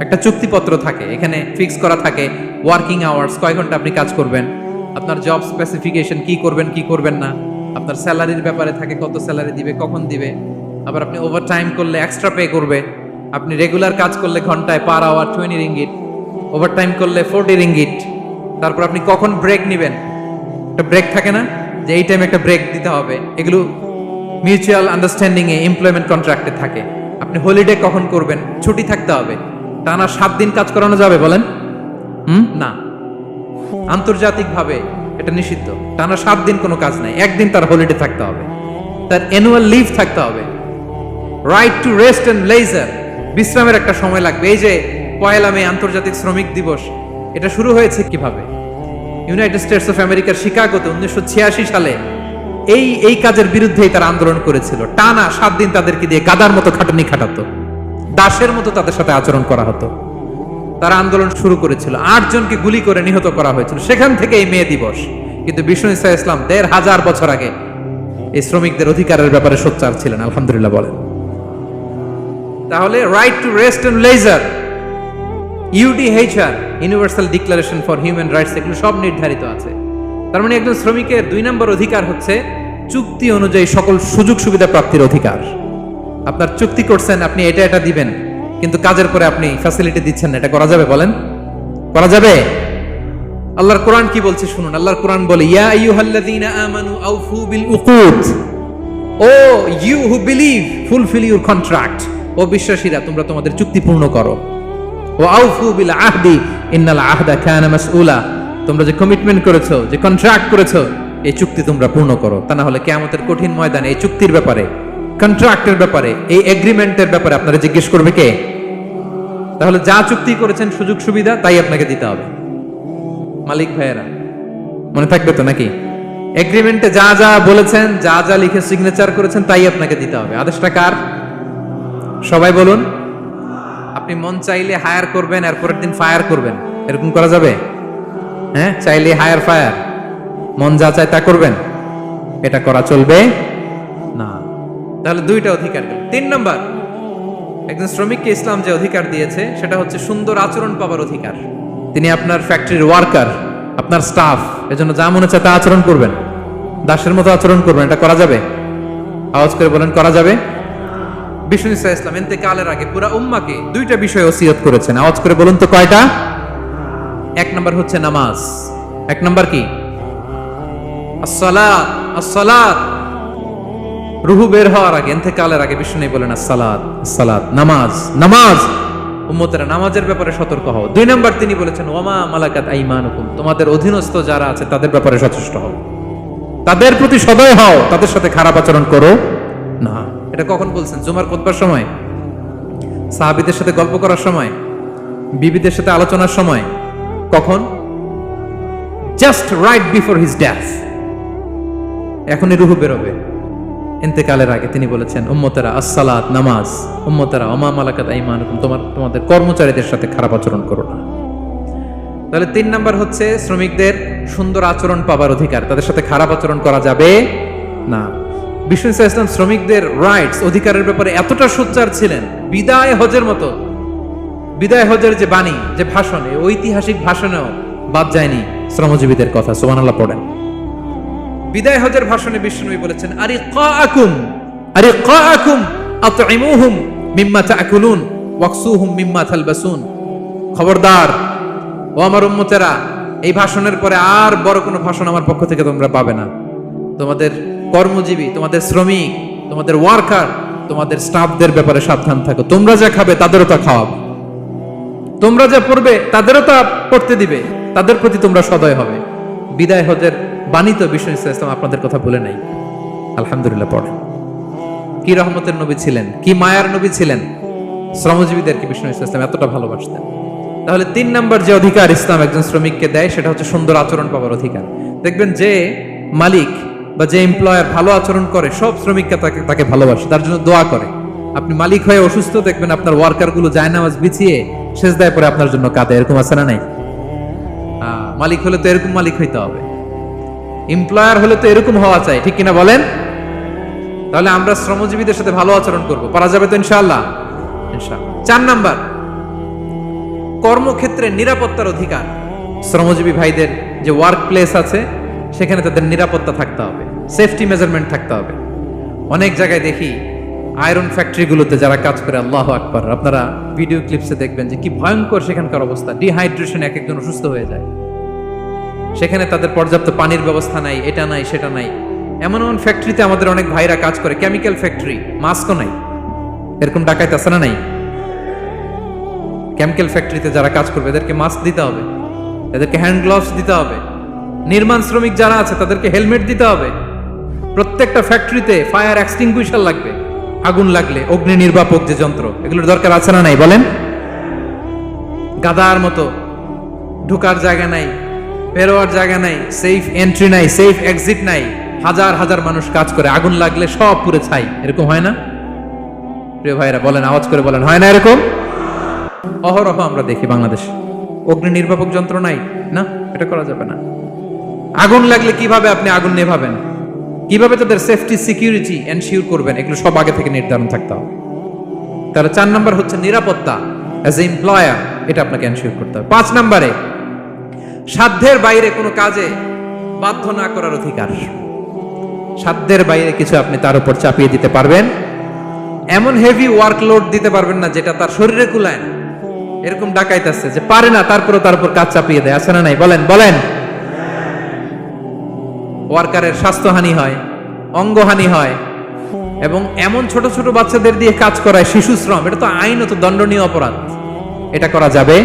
একটা চুক্তিপত্র থাকে, এখানে ফিক্স করা থাকে ওয়ার্কিং আওয়ার্স, কয় ঘন্টা আপনি কাজ করবেন, আপনার জব স্পেসিফিকেশন, কি করবেন কি করবেন না, আপনার স্যালারির ব্যাপারে থাকে, কত স্যালারি দিবে, কখন দিবে, আবার আপনি ওভার টাইম করলে এক্সট্রা পে করবে, আপনি রেগুলার কাজ করলে ঘন্টায় per hour 20 ringgit, over time করলে 40 রিঙ্গিট। তারপর আপনি কখন ব্রেক নেবেন, একটা ব্রেক থাকে না, যে এই টাইমে একটা ব্রেক দিতে হবে। এগুলো মিউচুয়াল আন্ডারস্ট্যান্ডিং এ এমপ্লয়মেন্ট কন্ট্রাক্টে থাকে। আপনি হলিডে কখন করবেন, ছুটি থাকতে হবে। টানা 7 দিন কাজ করানো যাবে বলেন? না, আন্তর্জাতিকভাবে এটা নিষিদ্ধ। টানা 7 দিন কোনো কাজ নাই, 1 দিন তার হলিডে থাকতে হবে, তার অ্যানুয়াল লিভ থাকতে হবে। Right to rest and leisure, বিশ্রামের একটা সময় লাগবে। এই যে 1 মে আন্তর্জাতিক শ্রমিক দিবস, এটা শুরু হয়েছে কিভাবে? ইউনাইটেড স্টেটস অফ আমেরিকার শিকাগোতে 1986 সালে এই কাজের বিরুদ্ধেই তারা আন্দোলন করেছিল। টানা 7 দিন তাদেরকে দিয়ে গাদার মতো খাটানি খাটাতো, দাসের মতো তাদের সাথে আচরণ করা হতো। তারা আন্দোলন শুরু করেছিল, 8 জনকে গুলি করে নিহত করা হয়েছিল। সেখান থেকে এই মে দিবস। কিন্তু বিষ্ণু ইসা ইসলাম 1500 বছর আগে এই শ্রমিকদের অধিকারের ব্যাপারে সোচ্চার ছিলেন। আলহামদুলিল্লাহ বলেন। তাহলে right to rest and leisure, UDHR, universal declaration for human rights, এগুলো সব নির্ধারিত আছে। তার মানে একজন শ্রমিকের 2 নম্বর অধিকার হচ্ছে চুক্তি অনুযায়ী সকল সুযোগ সুবিধা প্রাপ্তির অধিকার। আপনার চুক্তি করছেন আপনি এটা এটা দিবেন, কিন্তু কাজের পরে আপনি ফ্যাসিলিটি দিচ্ছেন না, এটা করা যাবে? বলেন, করা যাবে? আল্লাহর কোরআন কি বলছে শুনুন। আল্লাহর কোরআন বলে, ইয়া আইয়ুহাল্লাযীনা আমানু আউফু বিল উকুদ, O you who believe fulfil your contract, ও বিশ্বাসীরা তোমরা তোমাদের চুক্তি পূর্ণ করো। ও আউফু বিল আহদি ইন্নাল আহদা কানা মাসউলা, তোমরা যে কমিটমেন্ট করেছো, যে কন্ট্রাক্ট করেছো, এই চুক্তি তোমরা পূর্ণ করো। তা না হলে কিয়ামতের কঠিন ময়দানে এই চুক্তির ব্যাপারে, কন্ট্রাক্টের ব্যাপারে, এই এগ্রিমেন্টের ব্যাপারে আপনারা জিজ্ঞেস করবে কে? তাহলে যা চুক্তি করেছেন সুযোগ সুবিধা তাই আপনাকে দিতে হবে। মালিক ভাইয়েরা মনে থাকবে তো নাকি? এগ্রিমেন্টে যা যা বলেছেন, যা যা লিখে সিগনেচার করেছেন তাই আপনাকে দিতে হবে। আদেশটা কার? সবাই বলুন। আপনি মন চাইলে হায়ার করবেন, এরপরের দিন ফায়ার করবেন, এরকম করা যাবে? হ্যাঁ, চাইলে হায়ার ফায়ার, মন যা চায় তা করবেন, এটা করা চলবে না। তাহলে দুইটা অধিকার গেল। 3 নাম্বার, একজন শ্রমিককে ইসলাম যে অধিকার দিয়েছে সেটা হচ্ছে সুন্দর আচরণ পাবার অধিকার। তিনি আপনার ফ্যাক্টরির ওয়ার্কার, আপনার স্টাফ, এজন্য যা মনে চায় তা আচরণ করবেন, দাসের মতো আচরণ করবেন। এটা করা যাবে? আওয়াজ করে বলেন, করা যাবে? বিষ্ণু ইসলাম ইন্তেকালের আগে পুরা উম্মাকে দুইটা বিষয় ওসিয়ত করেছেন। আওয়াজ করে বলুন তো কয়টা? 1 নাম্বার হচ্ছে নামাজ। 1 নাম্বার কি? আসসালাত। আসসালাত, রুহু বের হওয়ার আগে, ইন্তেকালের আগে বিষ্ণু বলেন আসসালাত, আসসালাত, নামাজ, নামাজ। উম্মতেরা নামাজের ব্যাপারে সতর্ক হও। 2 নাম্বার তিনি বলেছেন ওয়ামা মালাকাত আইমানুকুম, তোমাদের অধীনস্থ যারা আছে তাদের ব্যাপারে সচেষ্ট হও, তাদের প্রতি সদয় হও, তাদের সাথে খারাপ আচরণ করো না। এটা কখন বলছেন? জুমার খুতবার সময়, সাহাবীদের সাথে গল্প করার সময়, বিবিদের সাথে আলোচনার সময়। কখন? Just right before his death. এখনই রুহু বেরোবে, ইন্তেকালের আগে তিনি বলেছেন উম্মতেরা আসসালাত, নামাজ, উম্মতেরা ওমা মালাকাত আইমানুকুম, তোমাদের কর্মচারীদের সাথে খারাপ আচরণ করো না। তাহলে 3 নাম্বার হচ্ছে শ্রমিকদের সুন্দর আচরণ পাবার অধিকার, তাদের সাথে খারাপ আচরণ করা যাবে না। বিষ্ণু ইসলাম শ্রমিকদের রাইটস, অধিকারের ব্যাপারে এতটা সোচ্চার ছিলেন, বিদায় হজের মতো, বিদায় হজের যে বাণী, যে ভাষণ, ঐতিহাসিক ভাষণেও বাদ যায়নি শ্রমজীবীদের কথা। সুবহানাল্লাহ পড়েন। বিদায় হজের ভাষণে বিষ্ণু বলেছেন আরিকাআকুম, আরিকাআকুম আতইমুহুম মিম্মা তাআকুলুন ওয়াকসুহুম মিম্মা তালবাসুন। খবরদার ও আমার উম্মতেরা, এই ভাষণের পরে আর বড় কোনো ভাষণ আমার পক্ষ থেকে তোমরা পাবে না। তোমাদের কর্মজীবী, তোমাদের শ্রমিক, তোমাদের ওয়ার্কার, তোমাদের স্টাফদের ব্যাপারে সাবধান থাকো। তোমরা যা খাবে তাদেরও তা খাওয়াবে, তোমরা যা পড়বে তাদেরও তা পড়তে দিবে, তাদের প্রতি তোমরা সদয় হবে। বিদায় হজের বাণী তো বিষ্ণু ইসলাম আপনাদের কথা বলে নাই। আলহামদুলিল্লাহ পড়েন। কি রহমতের নবী ছিলেন, কি মায়ার নবী ছিলেন, শ্রমজীবীদেরকে বিষ্ণু ইসলাম এতটা ভালোবাসতেন। তাহলে 3 নাম্বার যে অধিকার ইসলাম একজন শ্রমিককে দেয় সেটা হচ্ছে সুন্দর আচরণ পাওয়ার অধিকার। দেখবেন যে মালিক বা যে এমপ্লয়ার ভালো আচরণ করে, সব শ্রমিককে তাকে ভালোবাসে, তার জন্য দোয়া করে। আপনি মালিক হয়ে অসুস্থ, দেখবেন আপনার ওয়ার্কার গুলো জায়নামাজ বিছিয়ে সেজদায় পড়ে আপনার জন্য কাঁদে। এরকম আছে না নাই? মালিক হলে তো এরকম মালিক হইতে হবে, এমপ্লয়ার হলে তো এরকম হওয়া চাই, ঠিক কিনা বলেন? তাহলে আমরা শ্রমজীবীদের সাথে ভালো আচরণ করব, পারা যাবে তো ইনশাআল্লাহ? ইনশাআল্লাহ। 4 নাম্বার, কর্মক্ষেত্রে নিরাপত্তার অধিকার। শ্রমজীবী ভাইদের যে ওয়ার্ক প্লেস আছে সেখানে তাদের নিরাপত্তা থাকতে হবে, সেফটি মেজারমেন্ট থাকতে হবে। অনেক জায়গায় দেখি আয়রন ফ্যাক্টরিগুলোতে যারা কাজ করে, আল্লাহু আকবার, আপনারা ভিডিও ক্লিপসে দেখবেন যে কি ভয়ঙ্কর সেখানকার অবস্থা। ডিহাইড্রেশন, এক একজন অসুস্থ হয়ে যায়। সেখানে তাদের পর্যাপ্ত পানির ব্যবস্থা নাই, এটা নাই সেটা নাই। এমন এমন ফ্যাক্টরিতে আমাদের অনেক ভাইরা কাজ করে, কেমিক্যাল ফ্যাক্টরি, মাস্কও নাই। এরকম ডাকাইতে আছে না নাই? কেমিক্যাল ফ্যাক্টরিতে যারা কাজ করবে এদেরকে মাস্ক দিতে হবে, এদেরকে হ্যান্ড গ্লাভস দিতে হবে। নির্মাণ শ্রমিক যারা আছে তাদেরকে হেলমেট দিতে হবে। প্রত্যেকটা ফ্যাক্টরিতে ফায়ার এক্সটিংগুইশার লাগবে, আগুন লাগলে অগ্নি নির্বাপক যে যন্ত্র, এগুলোর দরকার আছে না নাই বলেন? গাদার মতো ঢোকার জায়গা নাই, বেরোয়ার জায়গা নাই, সেফ এন্ট্রি নাই, সেফ এক্সিট নাই। হাজার হাজার মানুষ কাজ করে, আগুন লাগলে সব পুড়ে ছাই। এরকম হয় না? প্রিয় ভাইরা বলেন, আওয়াজ করে বলেন, হয় না এরকম? অহরহ আমরা দেখি বাংলাদেশে অগ্নি নির্বাপক যন্ত্র নাই। না, এটা করা যাবে না। আগুন লাগলে কিভাবে আপনি আগুন নেভাবেন, কিভাবে তাদের সেফটি সিকিউরিটি এনশিওর করবেন, এগুলো সব আগে থেকে নির্ধারণ থাকতে হবে। তাহলে 4 নাম্বার হচ্ছে নিরাপত্তা অ্যাজ এ এমপ্লয়ার, এটা আপনাকে এনশিওর করতে হবে। 5 নাম্বারে সাধ্যের বাইরে কোনো কাজে বাধ্য না করার অধিকার। সাধ্যের বাইরে কিছু আপনি তার উপর চাপিয়ে দিতে পারবেন, এমন হেভি ওয়ার্কলোড দিতে পারবেন না যেটা তার শরীরে কুলায় না। এরকম ডাকাইত আছে যে পারে না, তারপরে তার উপর কাজ চাপিয়ে দেয়, আছে না নাই? বলেন বলেন। ওয়ার্কারের স্বাস্থ্যহানি হয়, অঙ্গহানি হয়, এবং এমন ছোট ছোট বাচ্চাদের দিয়ে কাজ করায়, শিশু শ্রম, এটা তো আইনত দণ্ডনীয় অপরাধ। এটা করা যাবে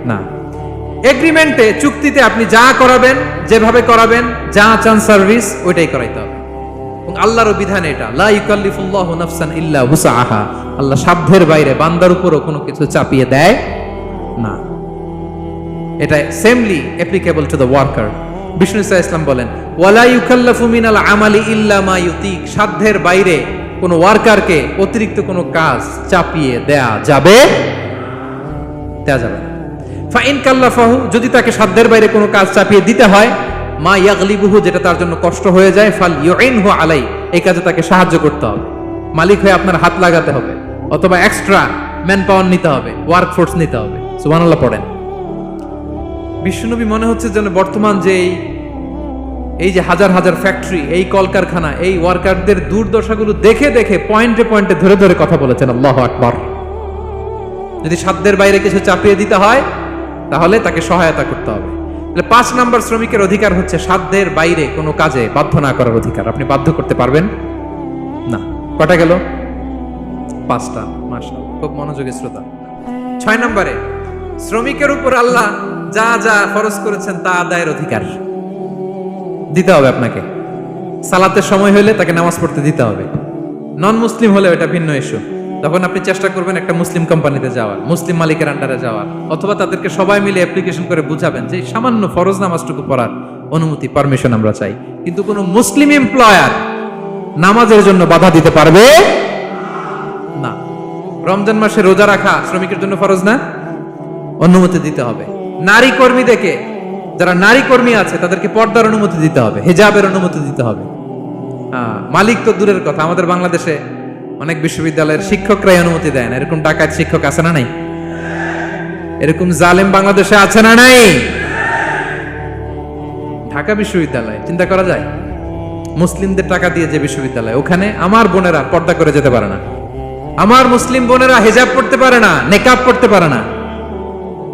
না। এগ্রিমেন্টে, চুক্তিতে আপনি যা করাবেন, যেভাবে করাবেন, যা চান সার্ভিস, ওইটাই করাইতে হবে। এবং আল্লাহর বিধান এটা, লা ইউকাল্লিফুল্লাহু নাফসান ইল্লা উসআহা। আল্লাহ সাধ্যের বাইরে বান্দার উপরও কোনো কিছু চাপিয়ে দেয় না। এটা samely applicable to the worker. বিষ্ণু ইসলাম বলেন, ওয়ালা ইউকাল্লাফু মিনাল আমালি ইল্লা মা ইউতিক। সাধ্যের বাইরে কোন ওয়ার্কারকে অতিরিক্ত কোনো কাজ চাপিয়ে দেয়া যাবে না। ফাইন কাল্লাফাহু, যদি তাকে সাধ্যের বাইরে কোনো কাজ চাপিয়ে দিতে হয়, মা ইয়াগলিবুহু, যেটা তার জন্য কষ্ট হয়ে যায়, ফাল ইউইনহু আলাই, এই কাজে তাকে সাহায্য করতে হবে। মালিক হয়ে আপনার হাত লাগাতে হবে, অথবা এক্সট্রা ম্যান পাওয়ার নিতে হবে, ওয়ার্কফোর্স নিতে হবে। সুবহানাল্লাহ পড়েন। বিশ্বনবী মনে হচ্ছে যেন বর্তমান যে এই যে হাজার হাজার ফ্যাক্টরি, এই কলকারখানা, এই ওয়ার্কারদের দুর্দশাগুলো দেখে দেখে পয়েন্টে পয়েন্টে ধরে ধরে কথা বলেছেন। আল্লাহু আকবার। যদি সাধ্যের বাইরে কিছু চাপিয়ে দিতে হয়, তাহলে তাকে সহায়তা করতে হবে। 5 নাম্বার শ্রমিকের অধিকার হচ্ছে সাধ্যের বাইরে কোনো কাজে বাধ্য না করার অধিকার। আপনি বাধ্য করতে পারবেন না। কটা গেল? 5টা। মাশাআল্লাহ, খুব মনোযোগী শ্রোতা। 6 নম্বরে, শ্রমিকের উপর আল্লাহ যা যা ফরজ করেছেন তা আদায়ের অধিকার দিতে হবে আপনাকে। সালাতের সময় হলে তাকে নামাজ পড়তে দিতে হবে। নন মুসলিম হলে এটা ভিন্ন ইস্যু। তখন আপনি চেষ্টা করবেন একটা মুসলিম কোম্পানিতে যাওয়ার, মুসলিম মালিকের আন্ডারে যাওয়ার, অথবা তাদেরকে সবাই মিলে অ্যাপ্লিকেশন করে বুঝাবেন যে সামান্য ফরজ নামাজটুকু পড়ার অনুমতি, পারমিশন আমরা চাই। কিন্তু কোনো মুসলিম এমপ্লয়ার নামাজের জন্য বাধা দিতে পারবে না। রমজান মাসে রোজা রাখা শ্রমিকের জন্য ফরজ না? অনুমতি দিতে হবে। নারী কর্মীদেরকে, যারা নারী কর্মী আছে, তাদেরকে পর্দার অনুমতি দিতে হবে, হিজাবের অনুমতি দিতে হবে। মালিক তো দূরের কথা, আমাদের বাংলাদেশে অনেক বিশ্ববিদ্যালয়ের শিক্ষকরাই অনুমতি দেয় না। এরকম ডাকাত শিক্ষক আছে না নাই? এরকম জালেম বাংলাদেশে আছে না নাই? ঢাকা বিশ্ববিদ্যালয় চিন্তা করা যায়, মুসলিমদের টাকা দিয়ে যে বিশ্ববিদ্যালয়, ওখানে আমার বোনেরা পর্দা করে যেতে পারে না, আমার মুসলিম বোনেরা হিজাব পড়তে পারে না, নেকাব পড়তে পারে না।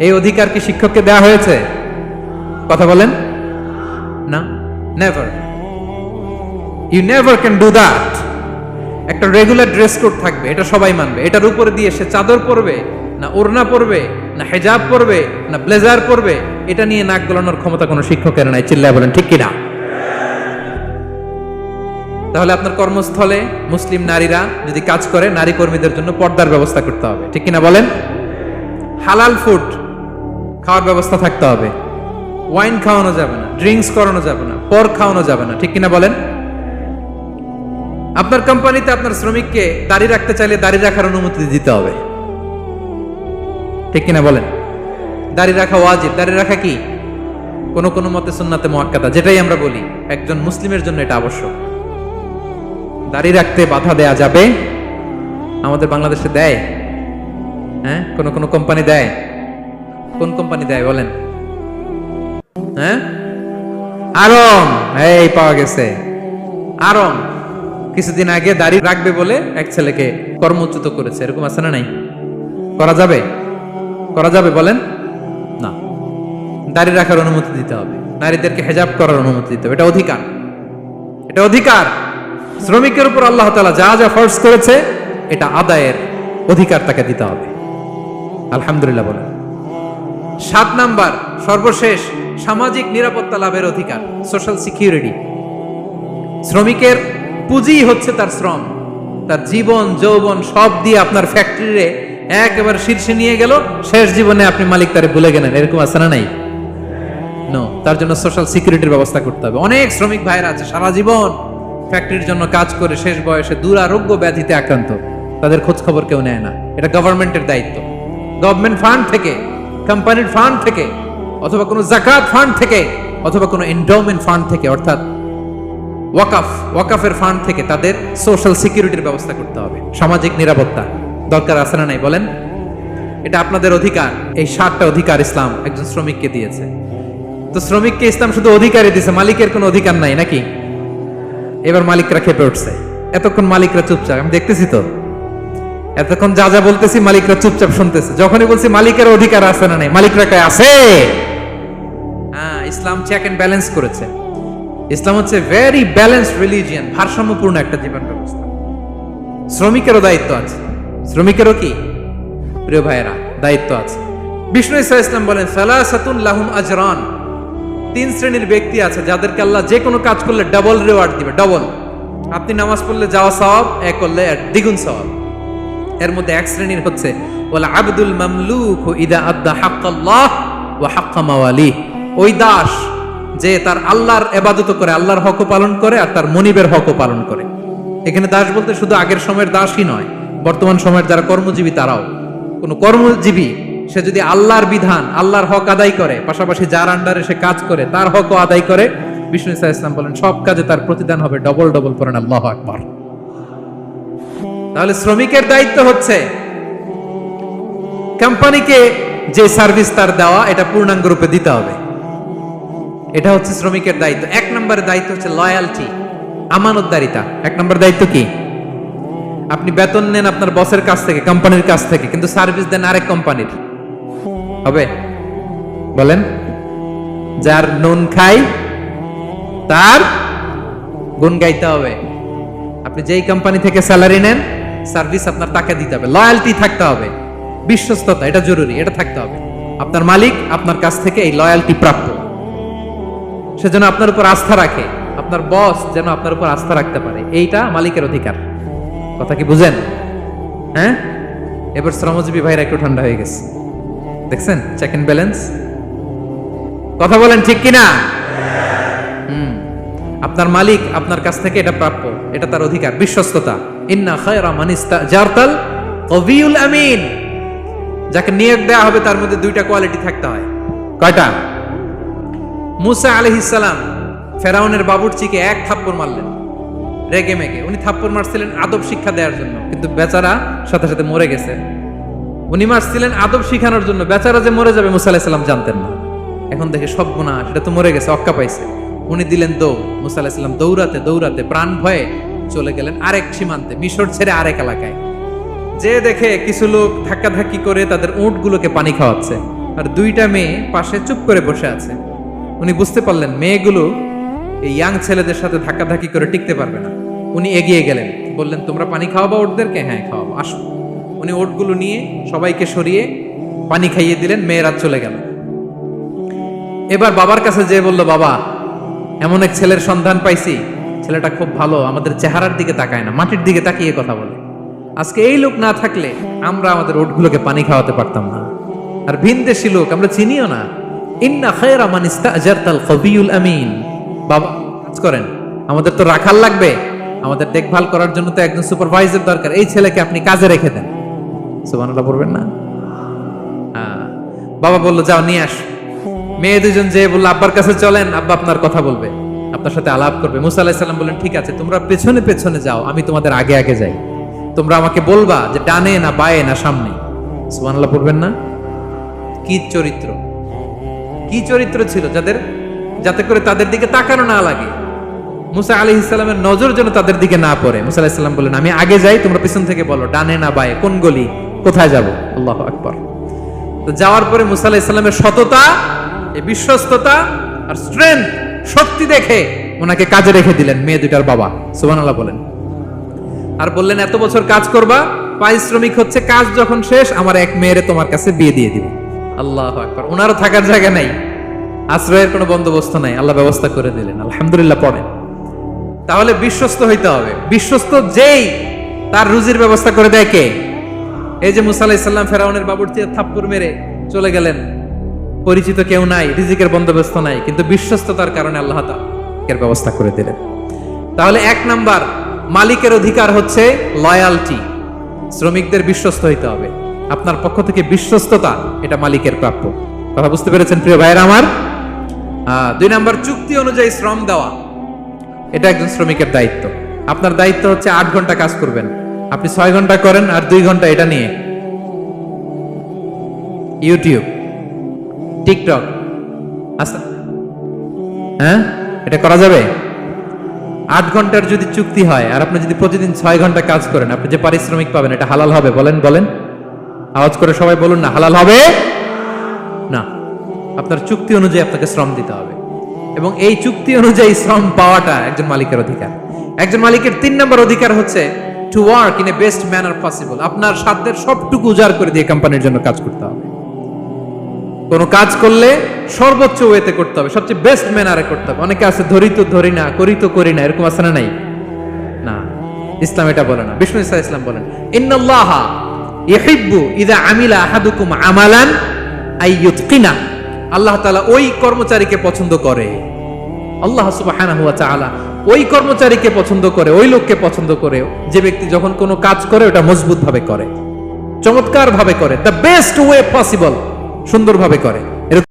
এই অধিকার কি শিক্ষককে দেওয়া হয়েছে? কথা বলেন না। Never, you never can do that. একটা রেগুলার ড্রেস কোড থাকবে, এটা সবাই মানবে। এটার উপরে দিয়ে সে চাদর পরবে না ওড়না পরবে না হিজাব পরবে না ব্লেজার পরবে, এটা নিয়ে নাক গলানোর ক্ষমতা কোনো শিক্ষকের নাই। চিল্লায় বলেন ঠিক কিনা? তাহলে আপনার কর্মস্থলে মুসলিম নারীরা যদি কাজ করে, নারী কর্মীদের জন্য পর্দার ব্যবস্থা করতে হবে। ঠিক কিনা বলেন? হালাল ফুড খাওয়ার ব্যবস্থা থাকতে হবে। ওয়াইন খাওয়ানো যাবে না, ড্রিঙ্কস করানো যাবে না, পর্ক খাওয়ানো যাবে না। ঠিক কিনা বলেন? আপনার কোম্পানিতে আপনার শ্রমিককে দাড়ি রাখতে চাইলে দাড়ি রাখার অনুমতি দিতে হবে। ঠিক কিনা বলেন? দাড়ি রাখা ওয়াজিব। দাড়ি রাখা কি? কোন কোন মতে সুন্নাতে মুআক্কাদা, যেটাই আমরা বলি, একজন মুসলিমের জন্য এটা আবশ্যক। দাড়ি রাখতে বাধা দেয়া যাবে? আমাদের বাংলাদেশে দেয়? হ্যাঁ, কোন কোন কোম্পানি দেয়। কোন কোম্পানি দেয় বলেন? হ্যাঁ, আরম। এই পাওয়া গেছে আরম। কিছুদিন আগে দাড়ি রাখবে বলে এক ছেলেকে কর্মচ্যুত করেছে। এরকম আছে না নাই? করা যাবে? করা যাবে বলেন? না। দাড়ি রাখার অনুমতি দিতে হবে, নারীদেরকে হিজাব করার অনুমতি দিতে হবে। এটা অধিকার, এটা অধিকার। শ্রমিকের উপর আল্লাহ তাআলা যা যা ফরজ করেছে, এটা আদায়ের অধিকার তাকে দিতে হবে। আলহামদুলিল্লাহ বলেন। 7 নাম্বার, সর্বশেষ, সামাজিক নিরাপত্তা লাভের অধিকার, সোশ্যাল সিকিউরিটি। শ্রমিকের পুঁজি হচ্ছে তার শ্রম, তার জীবন যৌবন সব দিয়ে আপনার ফ্যাক্টরিরে একেবারে শীর্ষে নিয়ে গেল, শেষ জীবনে আপনি মালিক তারে ভুলে গেলেন। এরকম আছে না নাই? নো। তার জন্য সোশ্যাল সিকিউরিটির ব্যবস্থা করতে হবে। অনেক শ্রমিক ভাইরা আছে সারা জীবন ফ্যাক্টরির জন্য কাজ করে শেষ বয়সে দুরারোগ্য ব্যাধিতে আক্রান্ত, তাদের খোঁজ খবর কেউ নেয় না। এটা গভর্নমেন্টের দায়িত্ব। গভর্নমেন্ট ফান্ড থেকে, কোম্পানির ফান্ড থেকে, অথবা কোনো যাকাত ফান্ড থেকে, অথবা কোনো এন্ডাওমেন্ট ফান্ড থেকে, অর্থাৎ ওয়াকাফের ফান্ড থেকে তাদের সোশ্যাল সিকিউরিটির ব্যবস্থা করতে হবে। সামাজিক নিরাপত্তা দরকার আছে না নাই বলেন? এটা আপনাদের অধিকার। এই 7টা অধিকার ইসলাম একজন শ্রমিককে দিয়েছে। তো শ্রমিককে ইসলাম শুধু অধিকারই দিয়েছে, মালিকের কোনো অধিকার নাই নাকি? এবার মালিকরা খেপে উঠছে। এতক্ষণ মালিকরা চুপচাপ, আমি দেখতেছি তো, এতক্ষণ যা যা বলতেছি মালিকরা চুপচাপ শুনতেছে। যখনই বলছি মালিকের অধিকার আছে না নাই, মালিকরা কয় আছে। হ্যাঁ, ইসলাম চেক এন্ড ব্যালেন্স করেছে। ইসলাম হচ্ছে ভেরি ব্যালেন্সড রিলিজিয়ান, ভারসাম্যপূর্ণ একটা জীবন ব্যবস্থা। শ্রমিকেরও দায়িত্ব আছে, শ্রমিকেরও কি প্রিয় ভাইয়েরা দায়িত্ব আছে। বিষ্ণু ইসলাম বলেন সালাসাতুন লাহুম আজরান, 3 শ্রেণীর ব্যক্তি আছে যাদেরকে আল্লাহ যে কোনো কাজ করলে ডাবল রিওয়ার্ড দিবে, ডাবল। আপনি নামাজ পড়লে যাওয়া সওয়াব, এক করলে দ্বিগুণ সওয়াব। এর মধ্যে এক শ্রেণীর হচ্ছে ওয়াল আবদুল মামলুক ইদা আদ্দা হাক্কাল্লাহ ওয়া হাক্কা মাওয়ালিহ, ওই দাস যে তার আল্লাহর ইবাদত করে, আল্লাহর হকও পালন করে আর তার মনিবের হকও পালন করে। এখানে দাস বলতে শুধু আগের সময়ের দাসই নয়, বর্তমান সময়ের যারা কর্মজীবী তারাও। কোনো কর্মজীবী সে যদি আল্লাহর বিধান, আল্লাহর হক আদায় করে, পাশাপাশি যার আন্ডারে সে কাজ করে তার হকও আদায় করে, বিষ্ণু ইসলাম বলেন সব কাজে তার প্রতিদান হবে ডবল ডবল। পড়েন আল্লাহু আকবার। তাহলে শ্রমিকের দায়িত্ব হচ্ছে কোম্পানিকে যে সার্ভিস তার দেওয়া এটা পূর্ণাঙ্গ রূপে দিতে হবে। এটা হচ্ছে শ্রমিকের দায়িত্ব। 1 নম্বরের দায়িত্ব হচ্ছে লয়ালটি, আমানতদারিতা। 1 নম্বর দায়িত্ব কি? আপনি বেতন নেন আপনার বসের কাছ থেকে, কোম্পানির কাছ থেকে, কিন্তু সার্ভিস দেন আরেক কোম্পানির, হবে? বলেন, যার নুন খাই তার গুণ গাইতে হবে। আপনি যেই কোম্পানি থেকে স্যালারি নেন, সার্ভিস আপনার তাকে দিতে হবে। লয়ালটি থাকতে হবে, বিশ্বস্ততা, এটা জরুরি, এটা থাকতে হবে। আপনার মালিক আপনার কাছ থেকে এই লয়ালটি প্রাপ্য, সে যেন আপনার উপর আস্থা রাখে, আপনার বস যেন আপনার উপর আস্থা রাখতে পারে, এইটা মালিকের অধিকার। কথা কি বুঝেন? হ্যাঁ, এবার শ্রমজীবী ভাইরা একটু ঠান্ডা হয়ে গেছে, দেখছেন চেক এন্ড ব্যালেন্স। কথা বলেন ঠিক কিনা? আপনার মালিক আপনার কাছ থেকে এটা প্রাপ্য, এটা তার অধিকার, বিশ্বস্ততা। ইন্না খায়রা মান ইস্তাজারতাল কবিউল আমিন, যাকে নিয়োগ দেওয়া হবে তার মধ্যে 2টা কোয়ালিটি থাকতে হয়। কয়টা? মুসা আলাইহিস সালাম ফেরাউনের বাবুর্চিকে 1 থাপ্পড় মারলেন রেগে মেগে। উনি থাপ্পড় মারছিলেন আদব শিক্ষা দেওয়ার জন্য, কিন্তু বেচারা সাথে সাথে মরে গেছে। উনি মারছিলেন আদব শিখানোর জন্য, বেচারা যে মরে যাবে মুসা আলাইহিস সালাম জানতেন না। এখন দেখে সব গুনাহ, সেটা তো মরে গেছে, অক্কা পাইছে। উনি দিলেন দৌড়। মুসা আলাইহিস সালাম দৌড়াতে দৌড়াতে প্রাণ ভয়ে চলে গেলেন আরেক সীমান্তে, মিশর ছেড়ে আরেক এলাকায়। যে দেখে কিছু লোক ধাক্কাধাক্কি করে তাদের উটগুলোকে পানি খাওয়াচ্ছে, আর 2টা মেয়ে পাশে চুপ করে বসে আছে। উনি বুঝতে পারলেন মেয়েগুলো এই ইয়াং ছেলেদের সাথে ধাক্কাধাক্কি করে টিকতে পারবে না। উনি এগিয়ে গেলেন, বললেন তোমরা পানি খাওয়াবো ওটদেরকে? হ্যাঁ খাওয়াবো, আসো। উনি ওটগুলো নিয়ে সবাইকে সরিয়ে পানি খাইয়ে দিলেন, মেয়েরা চলে গেল। এবার বাবার কাছে যেয়ে বলল, বাবা এমন এক ছেলের সন্ধান পাইছি, ছেলেটা খুব ভালো, আমাদের চেহারার দিকে তাকায় না, মাটির দিকে তাকিয়ে কথা বলে। আজকে এই লোক না থাকলে আমরা আমাদের ওটগুলোকে পানি খাওয়াতে পারতাম না। আর ভিনদেশী লোক, আমরা চিনিও না। ইন্না খায়রা মান ইস্তাজারতাল কবিউল আমিন। বাবা কাজ করেন, আমাদের তো রাখাল লাগবে, আমাদের দেখভাল করার জন্য তো একজন সুপারভাইজার দরকার, এই ছেলেকে আপনি কাজে রেখে দেন। সুবহানাল্লাহ পড়বেন না? বাবা বলল যাও নিয়ে আস। মেয়ে 2জন যেয়ে বলল আব্বার কাছে চলেন, আব্বা আপনার কথা বলবে, আপনার সাথে আলাপ করবে। মুসা আলাইহিস সালাম বললেন ঠিক আছে, তোমরা পেছনে পেছনে যাও, আমি তোমাদের আগে আগে যাই। তোমরা আমাকে বলবা যে ডানে না বায়ে না সামনে। সুবহানাল্লাহ পড়বেন না? কি চরিত্র, কি চরিত্র ছিল যাতে করে তাদের দিকে তাকানো না লাগে, মুসা আলাইহিস সালামের নজর যেন তাদের দিকে না পড়ে। মুসা আলাইহিস সালাম বললেন আমি আগে যাই, তোমরা পিছন থেকে বলো ডানে না বায়ে, কোন গলি, কোথায় যাব। আল্লাহু আকবার। তো যাওয়ার পরে মুসা আলাইহিস সালামের সততা, এই বিশ্বস্ততা আর স্ট্রেংথ, শক্তি দেখে ওনাকে কাজে রেখে দিলেন মেয়ে 2টার বাবা। সুবহানাল্লাহ বলেন। আর বললেন এত বছর কাজ করবা, পারিশ্রমিক হচ্ছে কাজ যখন শেষ আমার এক মেয়েরে তোমার কাছে বিয়ে দিয়ে দিব। আল্লাহু আকবার। ওনারও থাকার জায়গা নাই, আশ্রয়ের কোনো বন্দোবস্ত নাই, আল্লাহ ব্যবস্থা করে দিলেন। আলহামদুলিল্লাহ পড়েন। তাহলে বিশ্বস্ত হইতে হবে। বিশ্বস্ত যেই তার রুজির ব্যবস্থা করে দেয় কে? এই যে মুসা আলাইহিস সালাম ফেরাউনের বাবুর্চিকে থাপ্পড় মেরে চলে গেলেন, পরিচিত কেউ নাই, রিজিকের বন্দোবস্ত নাই, কিন্তু বিশ্বস্ততার কারণে আল্লাহ তাআলা ব্যবস্থা করে দিলেন। তাহলে 1 নাম্বার মালিকের অধিকার হচ্ছে লয়ালটি, শ্রমিকদের বিশ্বস্ত হইতে হবে। আপনার পক্ষ থেকে বিশ্বস্ততা, এটা মালিকের প্রাপ্য। কথা বুঝতে পেরেছেন প্রিয় ভাইরা আমার? 2 নাম্বার চুক্তি অনুযায়ী শ্রম দেওয়া, এটা একজন শ্রমিকের দায়িত্ব। আপনার দায়িত্ব হচ্ছে 8 ঘন্টা কাজ করবেন, আপনি 6 ঘন্টা করেন আর 2 ঘন্টা এটা নিয়ে ইউটিউব, টিকটক, আচ্ছা হ্যাঁ এটা করা যাবে? 8 ঘন্টার যদি চুক্তি হয় আর আপনি যদি প্রতিদিন 6 ঘন্টা কাজ করেন, আপনি যে পারিশ্রমিক পাবেন এটা হালাল হবে? বলেন বলেন, আওয়াজ করে সবাই বলুন না, হালাল হবে না। আপনার চুক্তি অনুযায়ী আপনাকে শ্রম দিতে হবে, এবং এই চুক্তি অনুযায়ী শ্রম পাওয়াটা একজন মালিকের অধিকার। একজন মালিকের 3 নম্বর অধিকার হচ্ছে to work in a best manner possible. আপনার সাধ্যের সবটুকু উজাড় করে দিয়ে কোম্পানির জন্য কাজ করতে হবে। কোনো কাজ করলে সর্বোচ্চ ওয়েতে করতে হবে, সবচেয়ে বেস্ট ম্যানারে করতে হবে। অনেকে আছে ধরি তো ধরি না, করি তো করি না, এরকম আছে না? নাই না, ইসলাম এটা বলে না। বিষ্ণু ইসলাম বলেন ইন্নাল্লাহা ইউহিব্বু ইযা আমিলা আহাদুকুম আমালান আইয়ুতকিনা। আল্লাহ তাআলা ওই কর্মচারীকে পছন্দ করে, আল্লাহ সুবহানাহু ওয়া তাআলা ওই কর্মচারীকে পছন্দ করে, ওই লোককে পছন্দ করে যে ব্যক্তি যখন কোনো কাজ করে ওটা মজবুত ভাবে করে, চমৎকার ভাবে করে, দ্য বেস্ট ওয়ে পসিবল, সুন্দরভাবে করে।